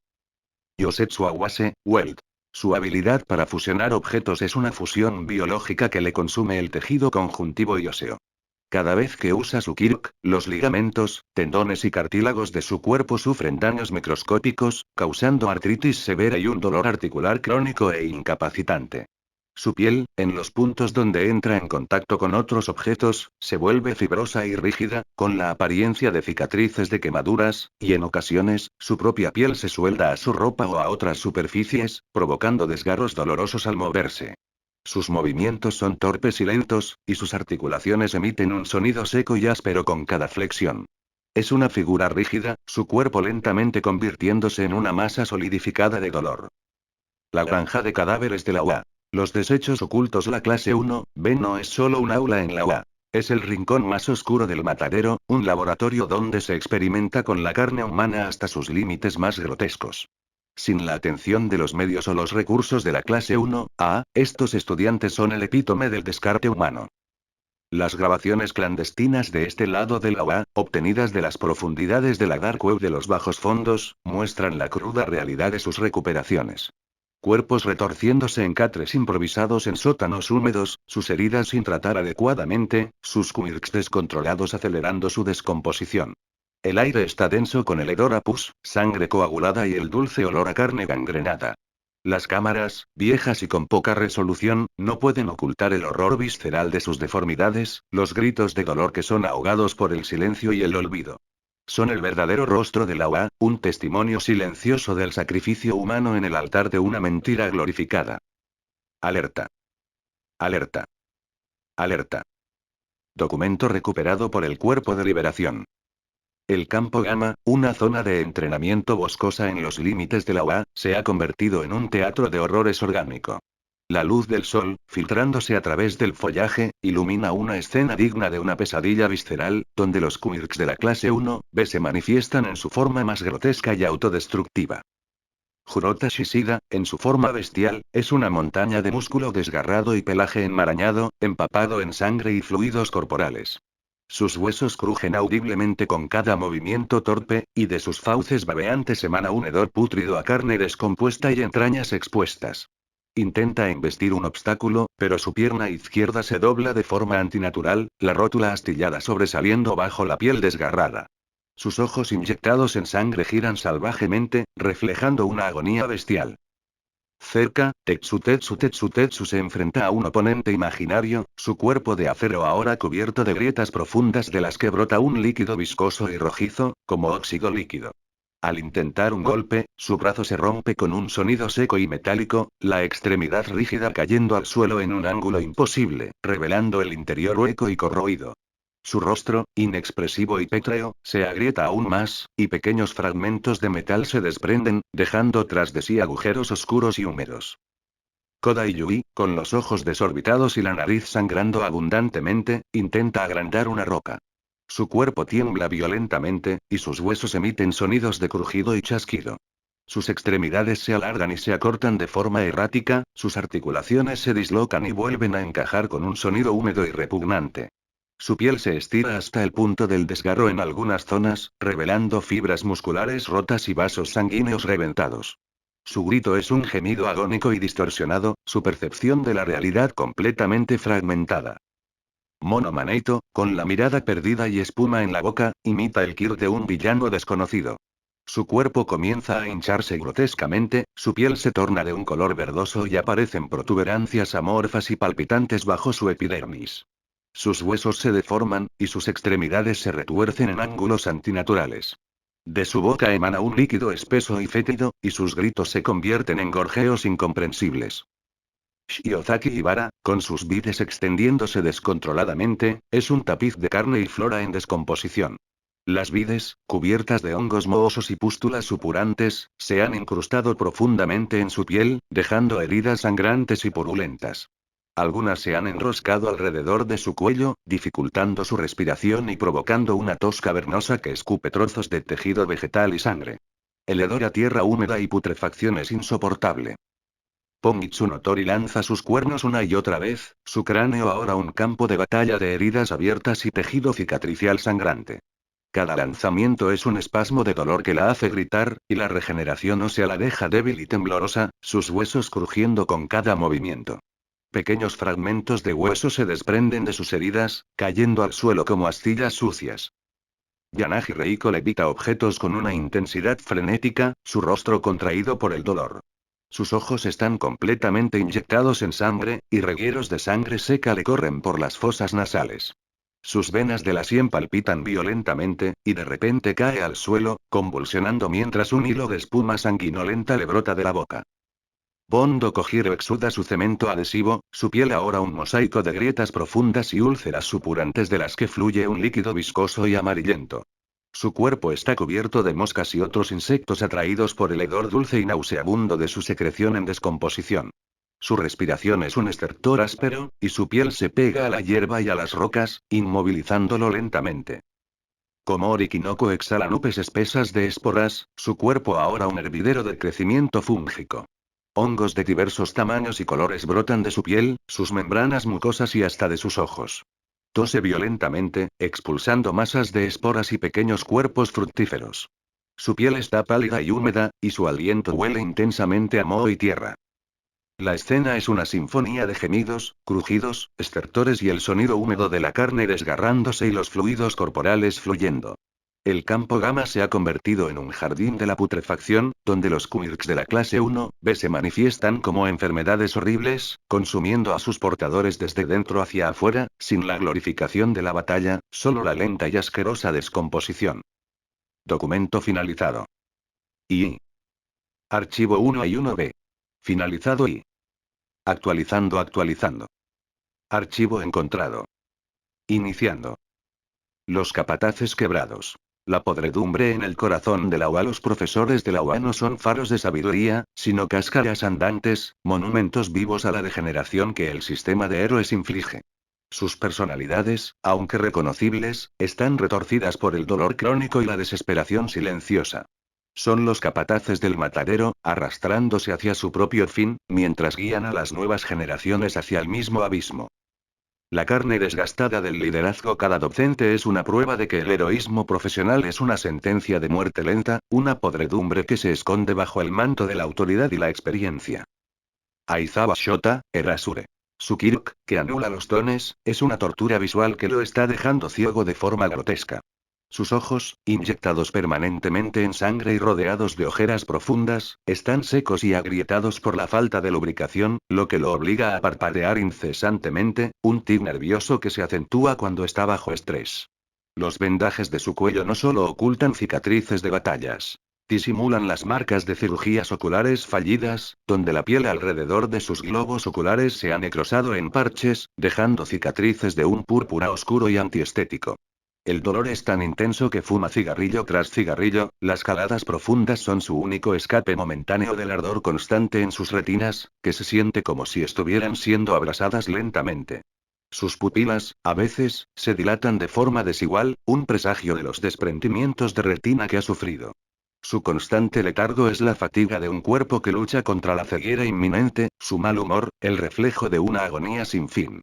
Yosetsu Awase, Welt. Su habilidad para fusionar objetos es una fusión biológica que le consume el tejido conjuntivo y óseo. Cada vez que usa su Kirk, los ligamentos, tendones y cartílagos de su cuerpo sufren daños microscópicos, causando artritis severa y un dolor articular crónico e incapacitante. Su piel, en los puntos donde entra en contacto con otros objetos, se vuelve fibrosa y rígida, con la apariencia de cicatrices de quemaduras, y en ocasiones, su propia piel se suelda a su ropa o a otras superficies, provocando desgarros dolorosos al moverse. Sus movimientos son torpes y lentos, y sus articulaciones emiten un sonido seco y áspero con cada flexión. Es una figura rígida, su cuerpo lentamente convirtiéndose en una masa solidificada de dolor. La granja de cadáveres de la UA. Los desechos ocultos. La clase 1B no es solo un aula en la UA. Es el rincón más oscuro del matadero, un laboratorio donde se experimenta con la carne humana hasta sus límites más grotescos. Sin la atención de los medios o los recursos de la clase 1A, estos estudiantes son el epítome del descarte humano. Las grabaciones clandestinas de este lado de la UA, obtenidas de las profundidades de la Dark Web de los bajos fondos, muestran la cruda realidad de sus recuperaciones. Cuerpos retorciéndose en catres improvisados en sótanos húmedos, sus heridas sin tratar adecuadamente, sus quirks descontrolados acelerando su descomposición. El aire está denso con el hedor a pus, sangre coagulada y el dulce olor a carne gangrenada. Las cámaras, viejas y con poca resolución, no pueden ocultar el horror visceral de sus deformidades, los gritos de dolor que son ahogados por el silencio y el olvido. Son el verdadero rostro de la UA, un testimonio silencioso del sacrificio humano en el altar de una mentira glorificada. Alerta. Alerta. Alerta. Documento recuperado por el Cuerpo de Liberación. El campo Gamma, una zona de entrenamiento boscosa en los límites de la UA, se ha convertido en un teatro de horrores orgánico. La luz del sol, filtrándose a través del follaje, ilumina una escena digna de una pesadilla visceral, donde los quirks de la clase 1B se manifiestan en su forma más grotesca y autodestructiva. Jurota Shishida, en su forma bestial, es una montaña de músculo desgarrado y pelaje enmarañado, empapado en sangre y fluidos corporales. Sus huesos crujen audiblemente con cada movimiento torpe, y de sus fauces babeantes emana un hedor pútrido a carne descompuesta y entrañas expuestas. Intenta embestir un obstáculo, pero su pierna izquierda se dobla de forma antinatural, la rótula astillada sobresaliendo bajo la piel desgarrada. Sus ojos inyectados en sangre giran salvajemente, reflejando una agonía bestial. Cerca, Tetsu se enfrenta a un oponente imaginario, su cuerpo de acero ahora cubierto de grietas profundas de las que brota un líquido viscoso y rojizo, como óxido líquido. Al intentar un golpe, su brazo se rompe con un sonido seco y metálico, la extremidad rígida cayendo al suelo en un ángulo imposible, revelando el interior hueco y corroído. Su rostro, inexpresivo y pétreo, se agrieta aún más, y pequeños fragmentos de metal se desprenden, dejando tras de sí agujeros oscuros y húmedos. Kodai Yui, con los ojos desorbitados y la nariz sangrando abundantemente, intenta agrandar una roca. Su cuerpo tiembla violentamente, y sus huesos emiten sonidos de crujido y chasquido. Sus extremidades se alargan y se acortan de forma errática, sus articulaciones se dislocan y vuelven a encajar con un sonido húmedo y repugnante. Su piel se estira hasta el punto del desgarro en algunas zonas, revelando fibras musculares rotas y vasos sanguíneos reventados. Su grito es un gemido agónico y distorsionado, su percepción de la realidad completamente fragmentada. Mono Maneito, con la mirada perdida y espuma en la boca, imita el Kir de un villano desconocido. Su cuerpo comienza a hincharse grotescamente, su piel se torna de un color verdoso y aparecen protuberancias amorfas y palpitantes bajo su epidermis. Sus huesos se deforman, y sus extremidades se retuercen en ángulos antinaturales. De su boca emana un líquido espeso y fétido, y sus gritos se convierten en gorjeos incomprensibles. Shiozaki Ibara, con sus vides extendiéndose descontroladamente, es un tapiz de carne y flora en descomposición. Las vides, cubiertas de hongos mohosos y pústulas supurantes, se han incrustado profundamente en su piel, dejando heridas sangrantes y purulentas. Algunas se han enroscado alrededor de su cuello, dificultando su respiración y provocando una tos cavernosa que escupe trozos de tejido vegetal y sangre. El hedor a tierra húmeda y putrefacción es insoportable. Pongitsu no Tori lanza sus cuernos una y otra vez, su cráneo ahora un campo de batalla de heridas abiertas y tejido cicatricial sangrante. Cada lanzamiento es un espasmo de dolor que la hace gritar, y la regeneración ósea la deja débil y temblorosa, sus huesos crujiendo con cada movimiento. Pequeños fragmentos de hueso se desprenden de sus heridas, cayendo al suelo como astillas sucias. Yanagi Reiko levita objetos con una intensidad frenética, su rostro contraído por el dolor. Sus ojos están completamente inyectados en sangre, y regueros de sangre seca le corren por las fosas nasales. Sus venas de la sien palpitan violentamente, y de repente cae al suelo, convulsionando mientras un hilo de espuma sanguinolenta le brota de la boca. Bondo Kojiro exuda su cemento adhesivo, su piel ahora un mosaico de grietas profundas y úlceras supurantes de las que fluye un líquido viscoso y amarillento. Su cuerpo está cubierto de moscas y otros insectos atraídos por el hedor dulce y nauseabundo de su secreción en descomposición. Su respiración es un estertor áspero, y su piel se pega a la hierba y a las rocas, inmovilizándolo lentamente. Komori Kinoko exhala nubes espesas de esporas, su cuerpo ahora un hervidero de crecimiento fúngico. Hongos de diversos tamaños y colores brotan de su piel, sus membranas mucosas y hasta de sus ojos. Tose violentamente, expulsando masas de esporas y pequeños cuerpos fructíferos. Su piel está pálida y húmeda, y su aliento huele intensamente a moho y tierra. La escena es una sinfonía de gemidos, crujidos, estertores y el sonido húmedo de la carne desgarrándose y los fluidos corporales fluyendo. El campo Gamma se ha convertido en un jardín de la putrefacción, donde los quirks de la clase 1B se manifiestan como enfermedades horribles, consumiendo a sus portadores desde dentro hacia afuera, sin la glorificación de la batalla, solo la lenta y asquerosa descomposición. Documento finalizado. Y. Archivo 1 y 1B. Finalizado y. Actualizando. Archivo encontrado. Iniciando. Los capataces quebrados. La podredumbre en el corazón de la UA. Los profesores de la UA no son faros de sabiduría, sino cáscaras andantes, monumentos vivos a la degeneración que el sistema de héroes inflige. Sus personalidades, aunque reconocibles, están retorcidas por el dolor crónico y la desesperación silenciosa. Son los capataces del matadero, arrastrándose hacia su propio fin, mientras guían a las nuevas generaciones hacia el mismo abismo. La carne desgastada del liderazgo cada docente es una prueba de que el heroísmo profesional es una sentencia de muerte lenta, una podredumbre que se esconde bajo el manto de la autoridad y la experiencia. Aizawa Shota, Erasure. Su Kirk, que anula los dones, es una tortura visual que lo está dejando ciego de forma grotesca. Sus ojos, inyectados permanentemente en sangre y rodeados de ojeras profundas, están secos y agrietados por la falta de lubricación, lo que lo obliga a parpadear incesantemente, un tic nervioso que se acentúa cuando está bajo estrés. Los vendajes de su cuello no solo ocultan cicatrices de batallas. Disimulan las marcas de cirugías oculares fallidas, donde la piel alrededor de sus globos oculares se ha necrosado en parches, dejando cicatrices de un púrpura oscuro y antiestético. El dolor es tan intenso que fuma cigarrillo tras cigarrillo, las caladas profundas son su único escape momentáneo del ardor constante en sus retinas, que se siente como si estuvieran siendo abrasadas lentamente. Sus pupilas, a veces, se dilatan de forma desigual, un presagio de los desprendimientos de retina que ha sufrido. Su constante letargo es la fatiga de un cuerpo que lucha contra la ceguera inminente, su mal humor, el reflejo de una agonía sin fin.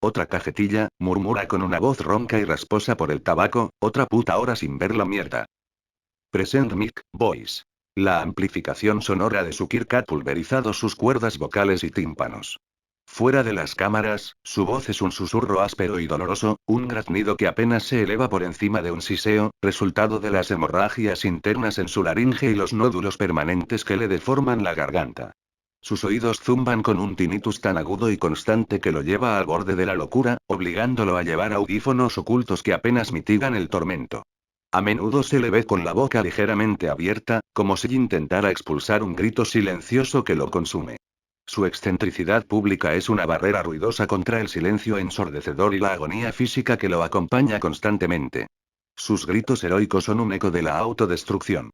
Otra cajetilla, murmura con una voz ronca y rasposa por el tabaco, otra puta hora sin ver la mierda. Present mic, voice. La amplificación sonora de su Kirk ha pulverizado sus cuerdas vocales y tímpanos. Fuera de las cámaras, su voz es un susurro áspero y doloroso, un graznido que apenas se eleva por encima de un siseo, resultado de las hemorragias internas en su laringe y los nódulos permanentes que le deforman la garganta. Sus oídos zumban con un tinnitus tan agudo y constante que lo lleva al borde de la locura, obligándolo a llevar audífonos ocultos que apenas mitigan el tormento. A menudo se le ve con la boca ligeramente abierta, como si intentara expulsar un grito silencioso que lo consume. Su excentricidad pública es una barrera ruidosa contra el silencio ensordecedor y la agonía física que lo acompaña constantemente. Sus gritos heroicos son un eco de la autodestrucción.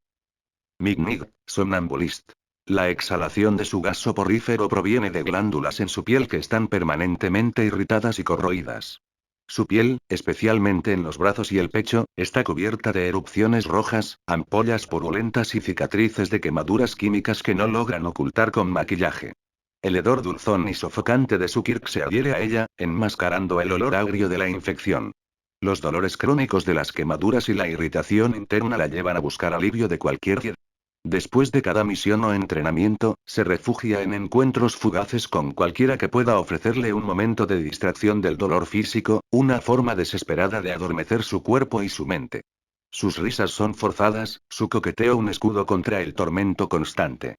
Mig Mig, somnambulist. La exhalación de su gas soporífero proviene de glándulas en su piel que están permanentemente irritadas y corroídas. Su piel, especialmente en los brazos y el pecho, está cubierta de erupciones rojas, ampollas purulentas y cicatrices de quemaduras químicas que no logran ocultar con maquillaje. El hedor dulzón y sofocante de su Kirk se adhiere a ella, enmascarando el olor agrio de la infección. Los dolores crónicos de las quemaduras y la irritación interna la llevan a buscar alivio de cualquier. Después de cada misión o entrenamiento, se refugia en encuentros fugaces con cualquiera que pueda ofrecerle un momento de distracción del dolor físico, una forma desesperada de adormecer su cuerpo y su mente. Sus risas son forzadas, su coqueteo un escudo contra el tormento constante.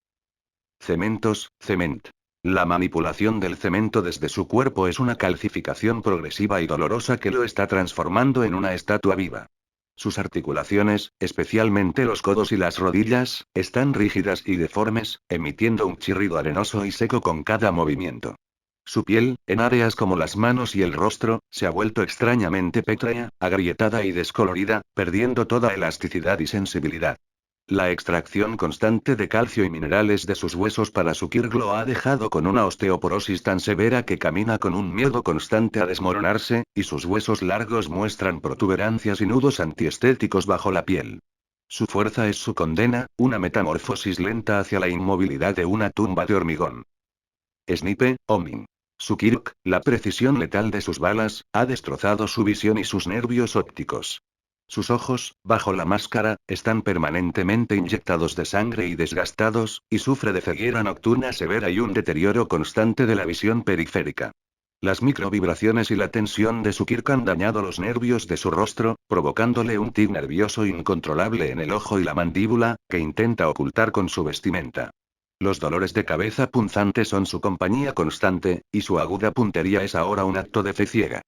Cementos, cement. La manipulación del cemento desde su cuerpo es una calcificación progresiva y dolorosa que lo está transformando en una estatua viva. Sus articulaciones, especialmente los codos y las rodillas, están rígidas y deformes, emitiendo un chirrido arenoso y seco con cada movimiento. Su piel, en áreas como las manos y el rostro, se ha vuelto extrañamente pétrea, agrietada y descolorida, perdiendo toda elasticidad y sensibilidad. La extracción constante de calcio y minerales de sus huesos para su Kirk lo ha dejado con una osteoporosis tan severa que camina con un miedo constante a desmoronarse, y sus huesos largos muestran protuberancias y nudos antiestéticos bajo la piel. Su fuerza es su condena, una metamorfosis lenta hacia la inmovilidad de una tumba de hormigón. Snipe, Omin. Su Kirk, la precisión letal de sus balas, ha destrozado su visión y sus nervios ópticos. Sus ojos, bajo la máscara, están permanentemente inyectados de sangre y desgastados, y sufre de ceguera nocturna severa y un deterioro constante de la visión periférica. Las microvibraciones y la tensión de su Kirk han dañado los nervios de su rostro, provocándole un tic nervioso incontrolable en el ojo y la mandíbula, que intenta ocultar con su vestimenta. Los dolores de cabeza punzantes son su compañía constante, y su aguda puntería es ahora un acto de fe ciega.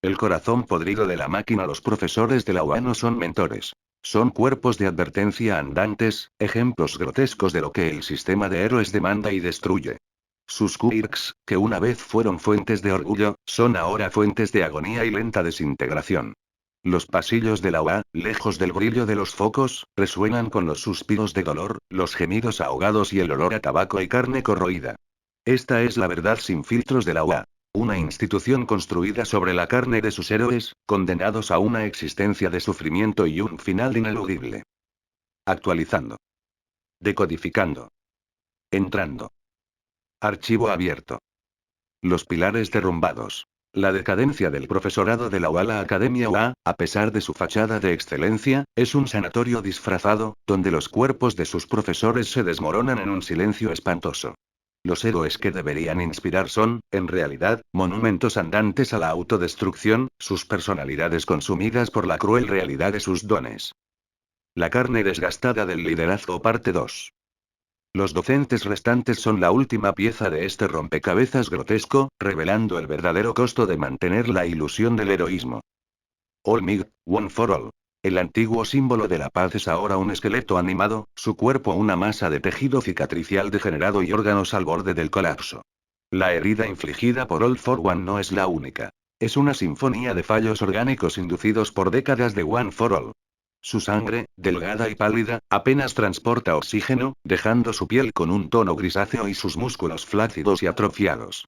El corazón podrido de la máquina. Los profesores de la UA no son mentores. Son cuerpos de advertencia andantes, ejemplos grotescos de lo que el sistema de héroes demanda y destruye. Sus quirks, que una vez fueron fuentes de orgullo, son ahora fuentes de agonía y lenta desintegración. Los pasillos de la UA, lejos del brillo de los focos, resuenan con los suspiros de dolor, los gemidos ahogados y el olor a tabaco y carne corroída. Esta es la verdad sin filtros de la UA. Una institución construida sobre la carne de sus héroes, condenados a una existencia de sufrimiento y un final ineludible. Actualizando. Decodificando. Entrando. Archivo abierto. Los pilares derrumbados. La decadencia del profesorado de la UA. Academia UA, a pesar de su fachada de excelencia, es un sanatorio disfrazado, donde los cuerpos de sus profesores se desmoronan en un silencio espantoso. Los héroes que deberían inspirar son, en realidad, monumentos andantes a la autodestrucción, sus personalidades consumidas por la cruel realidad de sus dones. La carne desgastada del liderazgo parte 2. Los docentes restantes son la última pieza de este rompecabezas grotesco, revelando el verdadero costo de mantener la ilusión del heroísmo. All Mig, One for All. El antiguo símbolo de la paz es ahora un esqueleto animado, su cuerpo una masa de tejido cicatricial degenerado y órganos al borde del colapso. La herida infligida por All for One no es la única. Es una sinfonía de fallos orgánicos inducidos por décadas de One for All. Su sangre, delgada y pálida, apenas transporta oxígeno, dejando su piel con un tono grisáceo y sus músculos flácidos y atrofiados.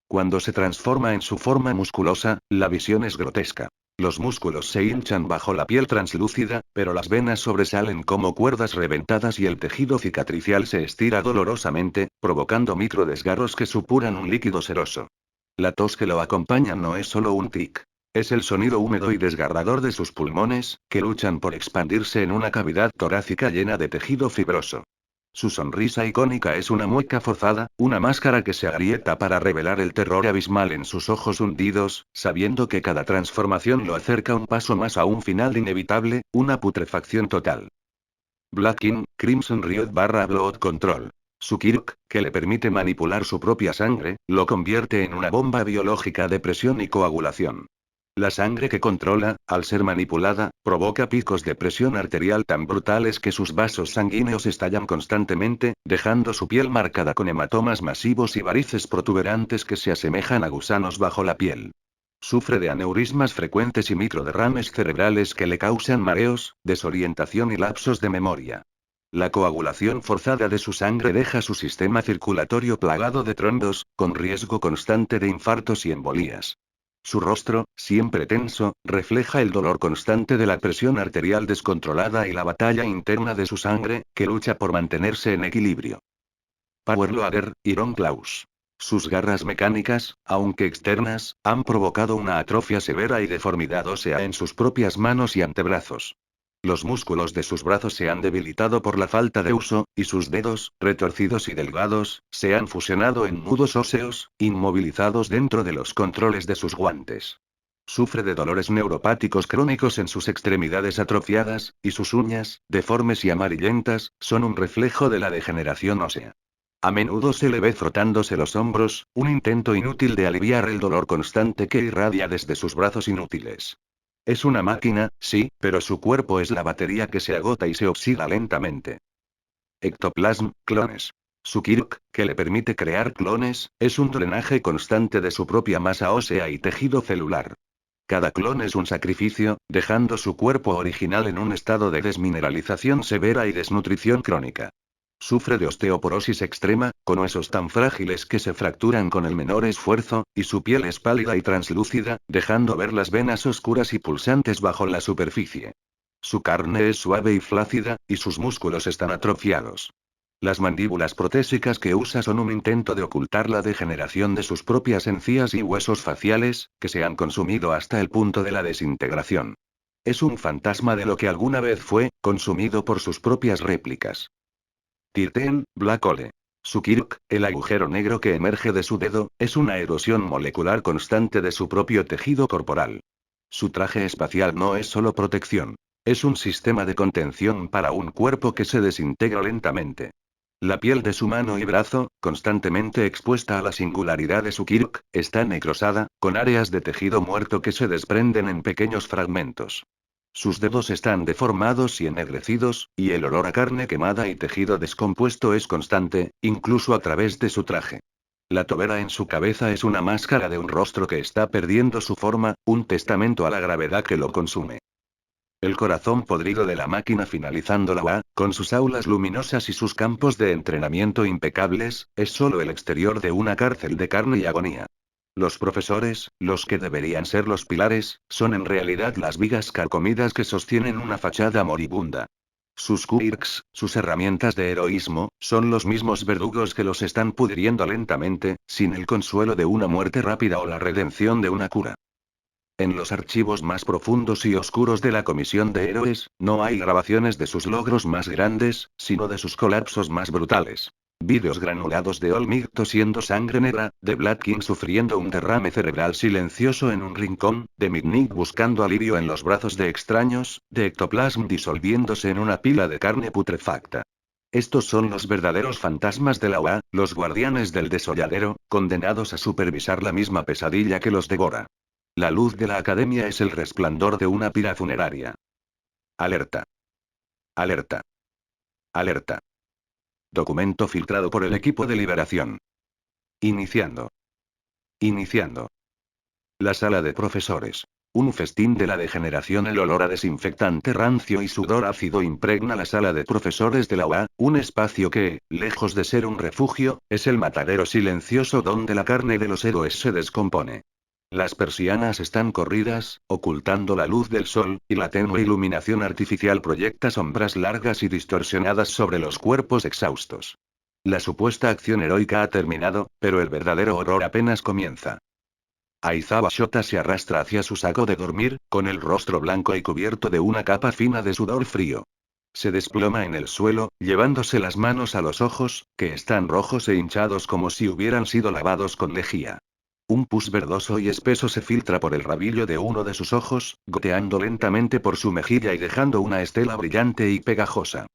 Cuando se transforma en su forma musculosa, la visión es grotesca. Los músculos se hinchan bajo la piel translúcida, pero las venas sobresalen como cuerdas reventadas y el tejido cicatricial se estira dolorosamente, provocando microdesgarros que supuran un líquido seroso. La tos que lo acompaña no es solo un tic. Es el sonido húmedo y desgarrador de sus pulmones, que luchan por expandirse en una cavidad torácica llena de tejido fibroso. Su sonrisa icónica es una mueca forzada, una máscara que se agrieta para revelar el terror abismal en sus ojos hundidos, sabiendo que cada transformación lo acerca un paso más a un final inevitable, una putrefacción total. Black King, Crimson Riot / Blood Control. Su Kirk, que le permite manipular su propia sangre, lo convierte en una bomba biológica de presión y coagulación. La sangre que controla, al ser manipulada, provoca picos de presión arterial tan brutales que sus vasos sanguíneos estallan constantemente, dejando su piel marcada con hematomas masivos y varices protuberantes que se asemejan a gusanos bajo la piel. Sufre de aneurismas frecuentes y microderrames cerebrales que le causan mareos, desorientación y lapsos de memoria. La coagulación forzada de su sangre deja su sistema circulatorio plagado de trombos, con riesgo constante de infartos y embolías. Su rostro, siempre tenso, refleja el dolor constante de la presión arterial descontrolada y la batalla interna de su sangre, que lucha por mantenerse en equilibrio. Power Loader, Iron Claus. Sus garras mecánicas, aunque externas, han provocado una atrofia severa y deformidad ósea en sus propias manos y antebrazos. Los músculos de sus brazos se han debilitado por la falta de uso, y sus dedos, retorcidos y delgados, se han fusionado en nudos óseos, inmovilizados dentro de los controles de sus guantes. Sufre de dolores neuropáticos crónicos en sus extremidades atrofiadas, y sus uñas, deformes y amarillentas, son un reflejo de la degeneración ósea. A menudo se le ve frotándose los hombros, un intento inútil de aliviar el dolor constante que irradia desde sus brazos inútiles. Es una máquina, sí, pero su cuerpo es la batería que se agota y se oxida lentamente. Ectoplasm, clones. Su Kirk, que le permite crear clones, es un drenaje constante de su propia masa ósea y tejido celular. Cada clon es un sacrificio, dejando su cuerpo original en un estado de desmineralización severa y desnutrición crónica. Sufre de osteoporosis extrema, con huesos tan frágiles que se fracturan con el menor esfuerzo, y su piel es pálida y translúcida, dejando ver las venas oscuras y pulsantes bajo la superficie. Su carne es suave y flácida, y sus músculos están atrofiados. Las mandíbulas protésicas que usa son un intento de ocultar la degeneración de sus propias encías y huesos faciales, que se han consumido hasta el punto de la desintegración. Es un fantasma de lo que alguna vez fue, consumido por sus propias réplicas. Titan, Black Hole. Su Kirk, el agujero negro que emerge de su dedo, es una erosión molecular constante de su propio tejido corporal. Su traje espacial no es solo protección. Es un sistema de contención para un cuerpo que se desintegra lentamente. La piel de su mano y brazo, constantemente expuesta a la singularidad de su Kirk, está necrosada, con áreas de tejido muerto que se desprenden en pequeños fragmentos. Sus dedos están deformados y ennegrecidos, y el olor a carne quemada y tejido descompuesto es constante, incluso a través de su traje. La tobera en su cabeza es una máscara de un rostro que está perdiendo su forma, un testamento a la gravedad que lo consume. El corazón podrido de la máquina finalizando la UA, con sus aulas luminosas y sus campos de entrenamiento impecables, es solo el exterior de una cárcel de carne y agonía. Los profesores, los que deberían ser los pilares, son en realidad las vigas carcomidas que sostienen una fachada moribunda. Sus quirks, sus herramientas de heroísmo, son los mismos verdugos que los están pudriendo lentamente, sin el consuelo de una muerte rápida o la redención de una cura. En los archivos más profundos y oscuros de la Comisión de Héroes, no hay grabaciones de sus logros más grandes, sino de sus colapsos más brutales. Vídeos granulados de Olmig tosiendo sangre negra, de Black King sufriendo un derrame cerebral silencioso en un rincón, de Midnight buscando alivio en los brazos de extraños, de Ectoplasm disolviéndose en una pila de carne putrefacta. Estos son los verdaderos fantasmas de la UA, los guardianes del desolladero, condenados a supervisar la misma pesadilla que los devora. La luz de la academia es el resplandor de una pira funeraria. Alerta. Alerta. Alerta. Documento filtrado por el equipo de liberación. Iniciando. Iniciando. La sala de profesores. Un festín de la degeneración. El olor a desinfectante rancio y sudor ácido impregna la sala de profesores de la UA, un espacio que, lejos de ser un refugio, es el matadero silencioso donde la carne de los héroes se descompone. Las persianas están corridas, ocultando la luz del sol, y la tenue iluminación artificial proyecta sombras largas y distorsionadas sobre los cuerpos exhaustos. La supuesta acción heroica ha terminado, pero el verdadero horror apenas comienza. Aizawa Shota se arrastra hacia su saco de dormir, con el rostro blanco y cubierto de una capa fina de sudor frío. Se desploma en el suelo, llevándose las manos a los ojos, que están rojos e hinchados como si hubieran sido lavados con lejía. Un pus verdoso y espeso se filtra por el rabillo de uno de sus ojos, goteando lentamente por su mejilla y dejando una estela brillante y pegajosa.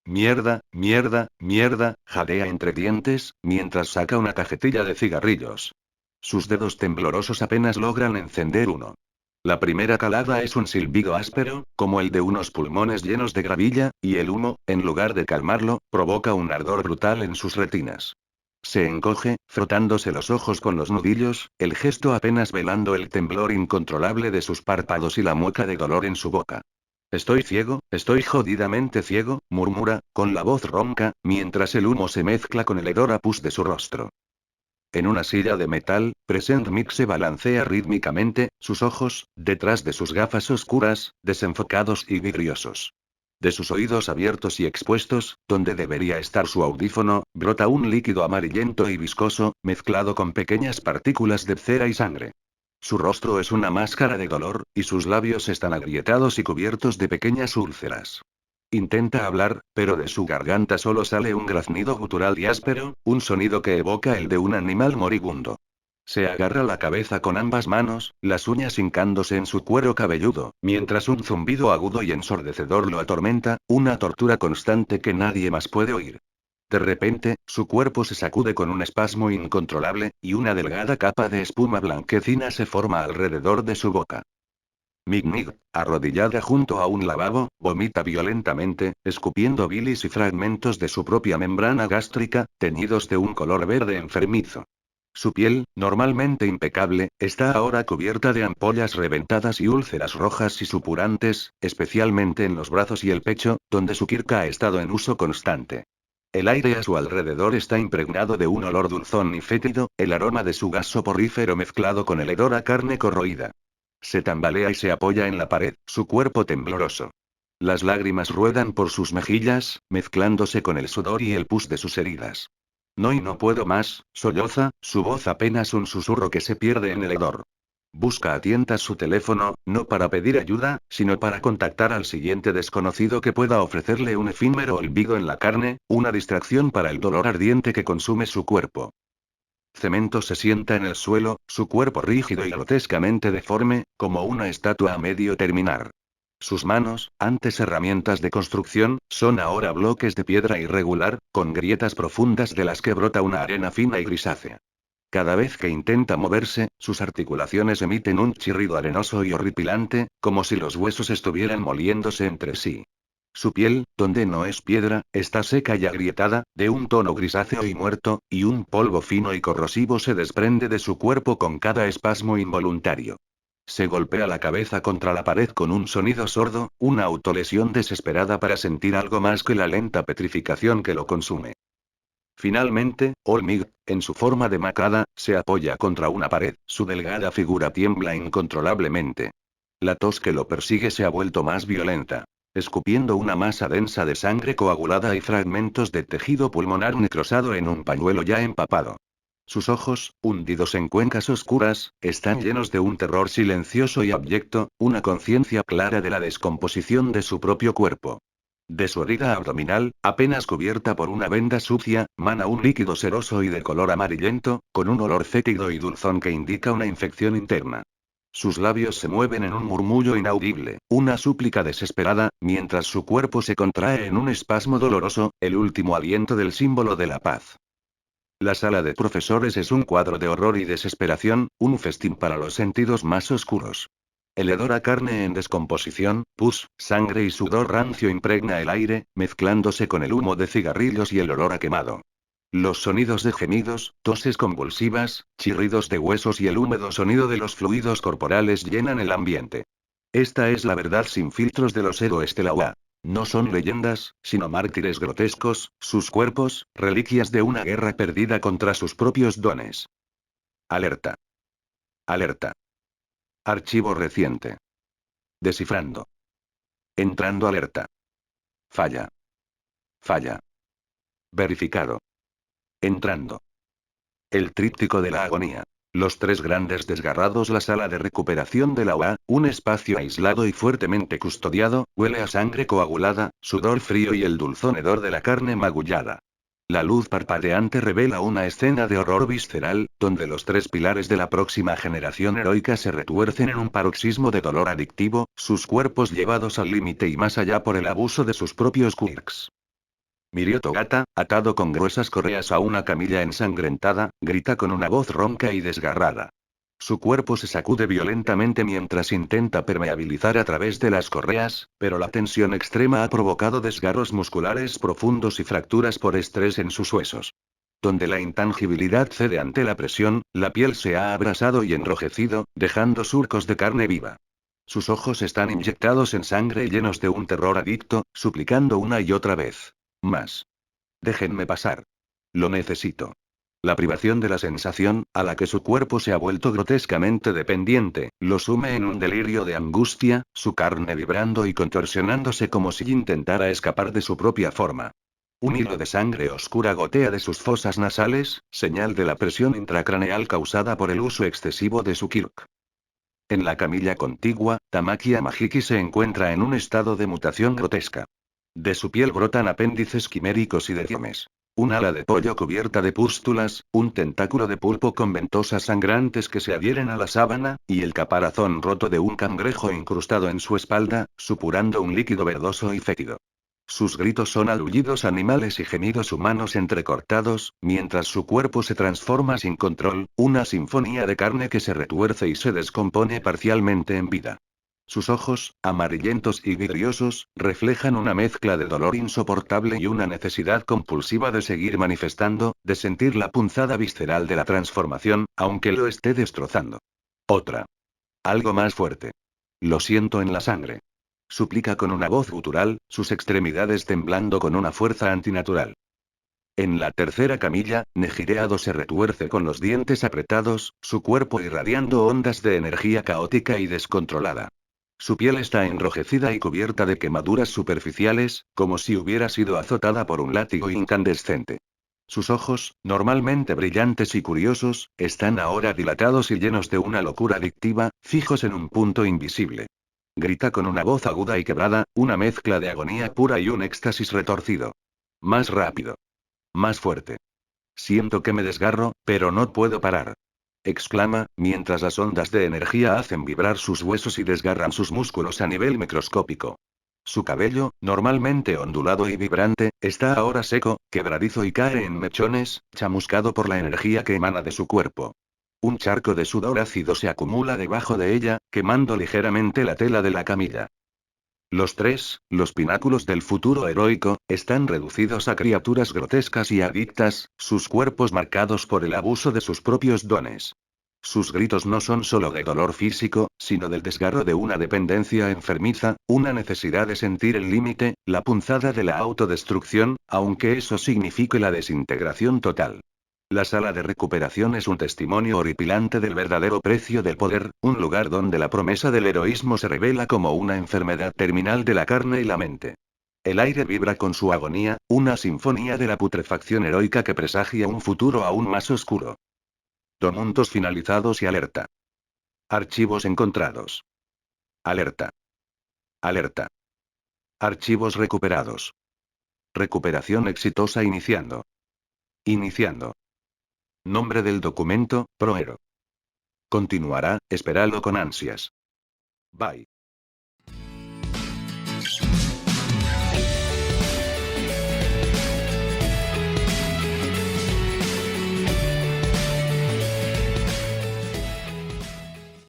Mierda, mierda, mierda, jadea entre dientes, mientras saca una cajetilla de cigarrillos. Sus dedos temblorosos apenas logran encender uno. La primera calada es un silbido áspero, como el de unos pulmones llenos de gravilla, y el humo, en lugar de calmarlo, provoca un ardor brutal en sus retinas. Se encoge, frotándose los ojos con los nudillos, el gesto apenas velando el temblor incontrolable de sus párpados y la mueca de dolor en su boca. Estoy jodidamente ciego, murmura, con la voz ronca, mientras el humo se mezcla con el hedor a pus de su rostro. En una silla de metal, Present Mix se balancea rítmicamente, sus ojos, detrás de sus gafas oscuras, desenfocados y vidriosos. De sus oídos abiertos y expuestos, donde debería estar su audífono, brota un líquido amarillento y viscoso, mezclado con pequeñas partículas de cera y sangre. Su rostro es una máscara de dolor, y sus labios están agrietados y cubiertos de pequeñas úlceras. Intenta hablar, pero de su garganta solo sale un graznido gutural y áspero, un sonido que evoca el de un animal moribundo. Se agarra la cabeza con ambas manos, las uñas hincándose en su cuero cabelludo, mientras un zumbido agudo y ensordecedor lo atormenta, una tortura constante que nadie más puede oír. De repente, su cuerpo se sacude con un espasmo incontrolable, y una delgada capa de espuma blanquecina se forma alrededor de su boca. Mig, arrodillada junto a un lavabo, vomita violentamente, escupiendo bilis y fragmentos de su propia membrana gástrica, teñidos de un color verde enfermizo. Su piel, normalmente impecable, está ahora cubierta de ampollas reventadas y úlceras rojas y supurantes, especialmente en los brazos y el pecho, donde su kirka ha estado en uso constante. El aire a su alrededor está impregnado de un olor dulzón y fétido, el aroma de su gas soporífero mezclado con el hedor a carne corroída. Se tambalea y se apoya en la pared, su cuerpo tembloroso. Las lágrimas ruedan por sus mejillas, mezclándose con el sudor y el pus de sus heridas. No puedo más, solloza, su voz apenas un susurro que se pierde en el hedor. Busca a tientas su teléfono, no para pedir ayuda, sino para contactar al siguiente desconocido que pueda ofrecerle un efímero olvido en la carne, una distracción para el dolor ardiente que consume su cuerpo. Cemento se sienta en el suelo, su cuerpo rígido y grotescamente deforme, como una estatua a medio terminar. Sus manos, antes herramientas de construcción, son ahora bloques de piedra irregular, con grietas profundas de las que brota una arena fina y grisácea. Cada vez que intenta moverse, sus articulaciones emiten un chirrido arenoso y horripilante, como si los huesos estuvieran moliéndose entre sí. Su piel, donde no es piedra, está seca y agrietada, de un tono grisáceo y muerto, y un polvo fino y corrosivo se desprende de su cuerpo con cada espasmo involuntario. Se golpea la cabeza contra la pared con un sonido sordo, una autolesión desesperada para sentir algo más que la lenta petrificación que lo consume. Finalmente, Olmig, en su forma demacrada, se apoya contra una pared, su delgada figura tiembla incontrolablemente. La tos que lo persigue se ha vuelto más violenta. Escupiendo una masa densa de sangre coagulada y fragmentos de tejido pulmonar necrosado en un pañuelo ya empapado. Sus ojos, hundidos en cuencas oscuras, están llenos de un terror silencioso y abyecto, una conciencia clara de la descomposición de su propio cuerpo. De su herida abdominal, apenas cubierta por una venda sucia, mana un líquido seroso y de color amarillento, con un olor fétido y dulzón que indica una infección interna. Sus labios se mueven en un murmullo inaudible, una súplica desesperada, mientras su cuerpo se contrae en un espasmo doloroso, el último aliento del símbolo de la paz. La sala de profesores es un cuadro de horror y desesperación, un festín para los sentidos más oscuros. El hedor a carne en descomposición, pus, sangre y sudor rancio impregna el aire, mezclándose con el humo de cigarrillos y el olor a quemado. Los sonidos de gemidos, toses convulsivas, chirridos de huesos y el húmedo sonido de los fluidos corporales llenan el ambiente. Esta es la verdad sin filtros de los héroes de la UA. No son leyendas, sino mártires grotescos, sus cuerpos, reliquias de una guerra perdida contra sus propios dones. Alerta. Alerta. Archivo reciente. Descifrando. Entrando alerta. Falla. Falla. Verificado. Entrando. El tríptico de la agonía. Los tres grandes desgarrados. La sala de recuperación de la UA, un espacio aislado y fuertemente custodiado, huele a sangre coagulada, sudor frío y el dulzón hedor de la carne magullada. La luz parpadeante revela una escena de horror visceral, donde los tres pilares de la próxima generación heroica se retuercen en un paroxismo de dolor adictivo, sus cuerpos llevados al límite y más allá por el abuso de sus propios quirks. Mirio Togata, atado con gruesas correas a una camilla ensangrentada, grita con una voz ronca y desgarrada. Su cuerpo se sacude violentamente mientras intenta permeabilizar a través de las correas, pero la tensión extrema ha provocado desgarros musculares profundos y fracturas por estrés en sus huesos. Donde la intangibilidad cede ante la presión, la piel se ha abrasado y enrojecido, dejando surcos de carne viva. Sus ojos están inyectados en sangre y llenos de un terror adicto, suplicando una y otra vez. Más. Déjenme pasar. Lo necesito. La privación de la sensación, a la que su cuerpo se ha vuelto grotescamente dependiente, lo sume en un delirio de angustia, su carne vibrando y contorsionándose como si intentara escapar de su propia forma. Un hilo de sangre oscura gotea de sus fosas nasales, señal de la presión intracraneal causada por el uso excesivo de su kirk. En la camilla contigua, Tamaki Amahiki se encuentra en un estado de mutación grotesca. De su piel brotan apéndices quiméricos y deformes. Un ala de pollo cubierta de pústulas, un tentáculo de pulpo con ventosas sangrantes que se adhieren a la sábana, y el caparazón roto de un cangrejo incrustado en su espalda, supurando un líquido verdoso y fétido. Sus gritos son aullidos animales y gemidos humanos entrecortados, mientras su cuerpo se transforma sin control, una sinfonía de carne que se retuerce y se descompone parcialmente en vida. Sus ojos, amarillentos y vidriosos, reflejan una mezcla de dolor insoportable y una necesidad compulsiva de seguir manifestando, de sentir la punzada visceral de la transformación, aunque lo esté destrozando. Otra. Algo más fuerte. Lo siento en la sangre. Suplica con una voz gutural, sus extremidades temblando con una fuerza antinatural. En la tercera camilla, Nejireado se retuerce con los dientes apretados, su cuerpo irradiando ondas de energía caótica y descontrolada. Su piel está enrojecida y cubierta de quemaduras superficiales, como si hubiera sido azotada por un látigo incandescente. Sus ojos, normalmente brillantes y curiosos, están ahora dilatados y llenos de una locura adictiva, fijos en un punto invisible. Grita con una voz aguda y quebrada, una mezcla de agonía pura y un éxtasis retorcido. Más rápido. Más fuerte. Siento que me desgarro, pero no puedo parar. Exclama, mientras las ondas de energía hacen vibrar sus huesos y desgarran sus músculos a nivel microscópico. Su cabello, normalmente ondulado y vibrante, está ahora seco, quebradizo y cae en mechones, chamuscado por la energía que emana de su cuerpo. Un charco de sudor ácido se acumula debajo de ella, quemando ligeramente la tela de la camilla. Los tres, los pináculos del futuro heroico, están reducidos a criaturas grotescas y adictas, sus cuerpos marcados por el abuso de sus propios dones. Sus gritos no son solo de dolor físico, sino del desgarro de una dependencia enfermiza, una necesidad de sentir el límite, la punzada de la autodestrucción, aunque eso signifique la desintegración total. La sala de recuperación es un testimonio horripilante del verdadero precio del poder, un lugar donde la promesa del heroísmo se revela como una enfermedad terminal de la carne y la mente. El aire vibra con su agonía, una sinfonía de la putrefacción heroica que presagia un futuro aún más oscuro. Documentos finalizados y alerta. Archivos encontrados. Alerta. Alerta. Archivos recuperados. Recuperación exitosa iniciando. Iniciando. Nombre del documento, Proero. Continuará, espéralo con ansias. Bye.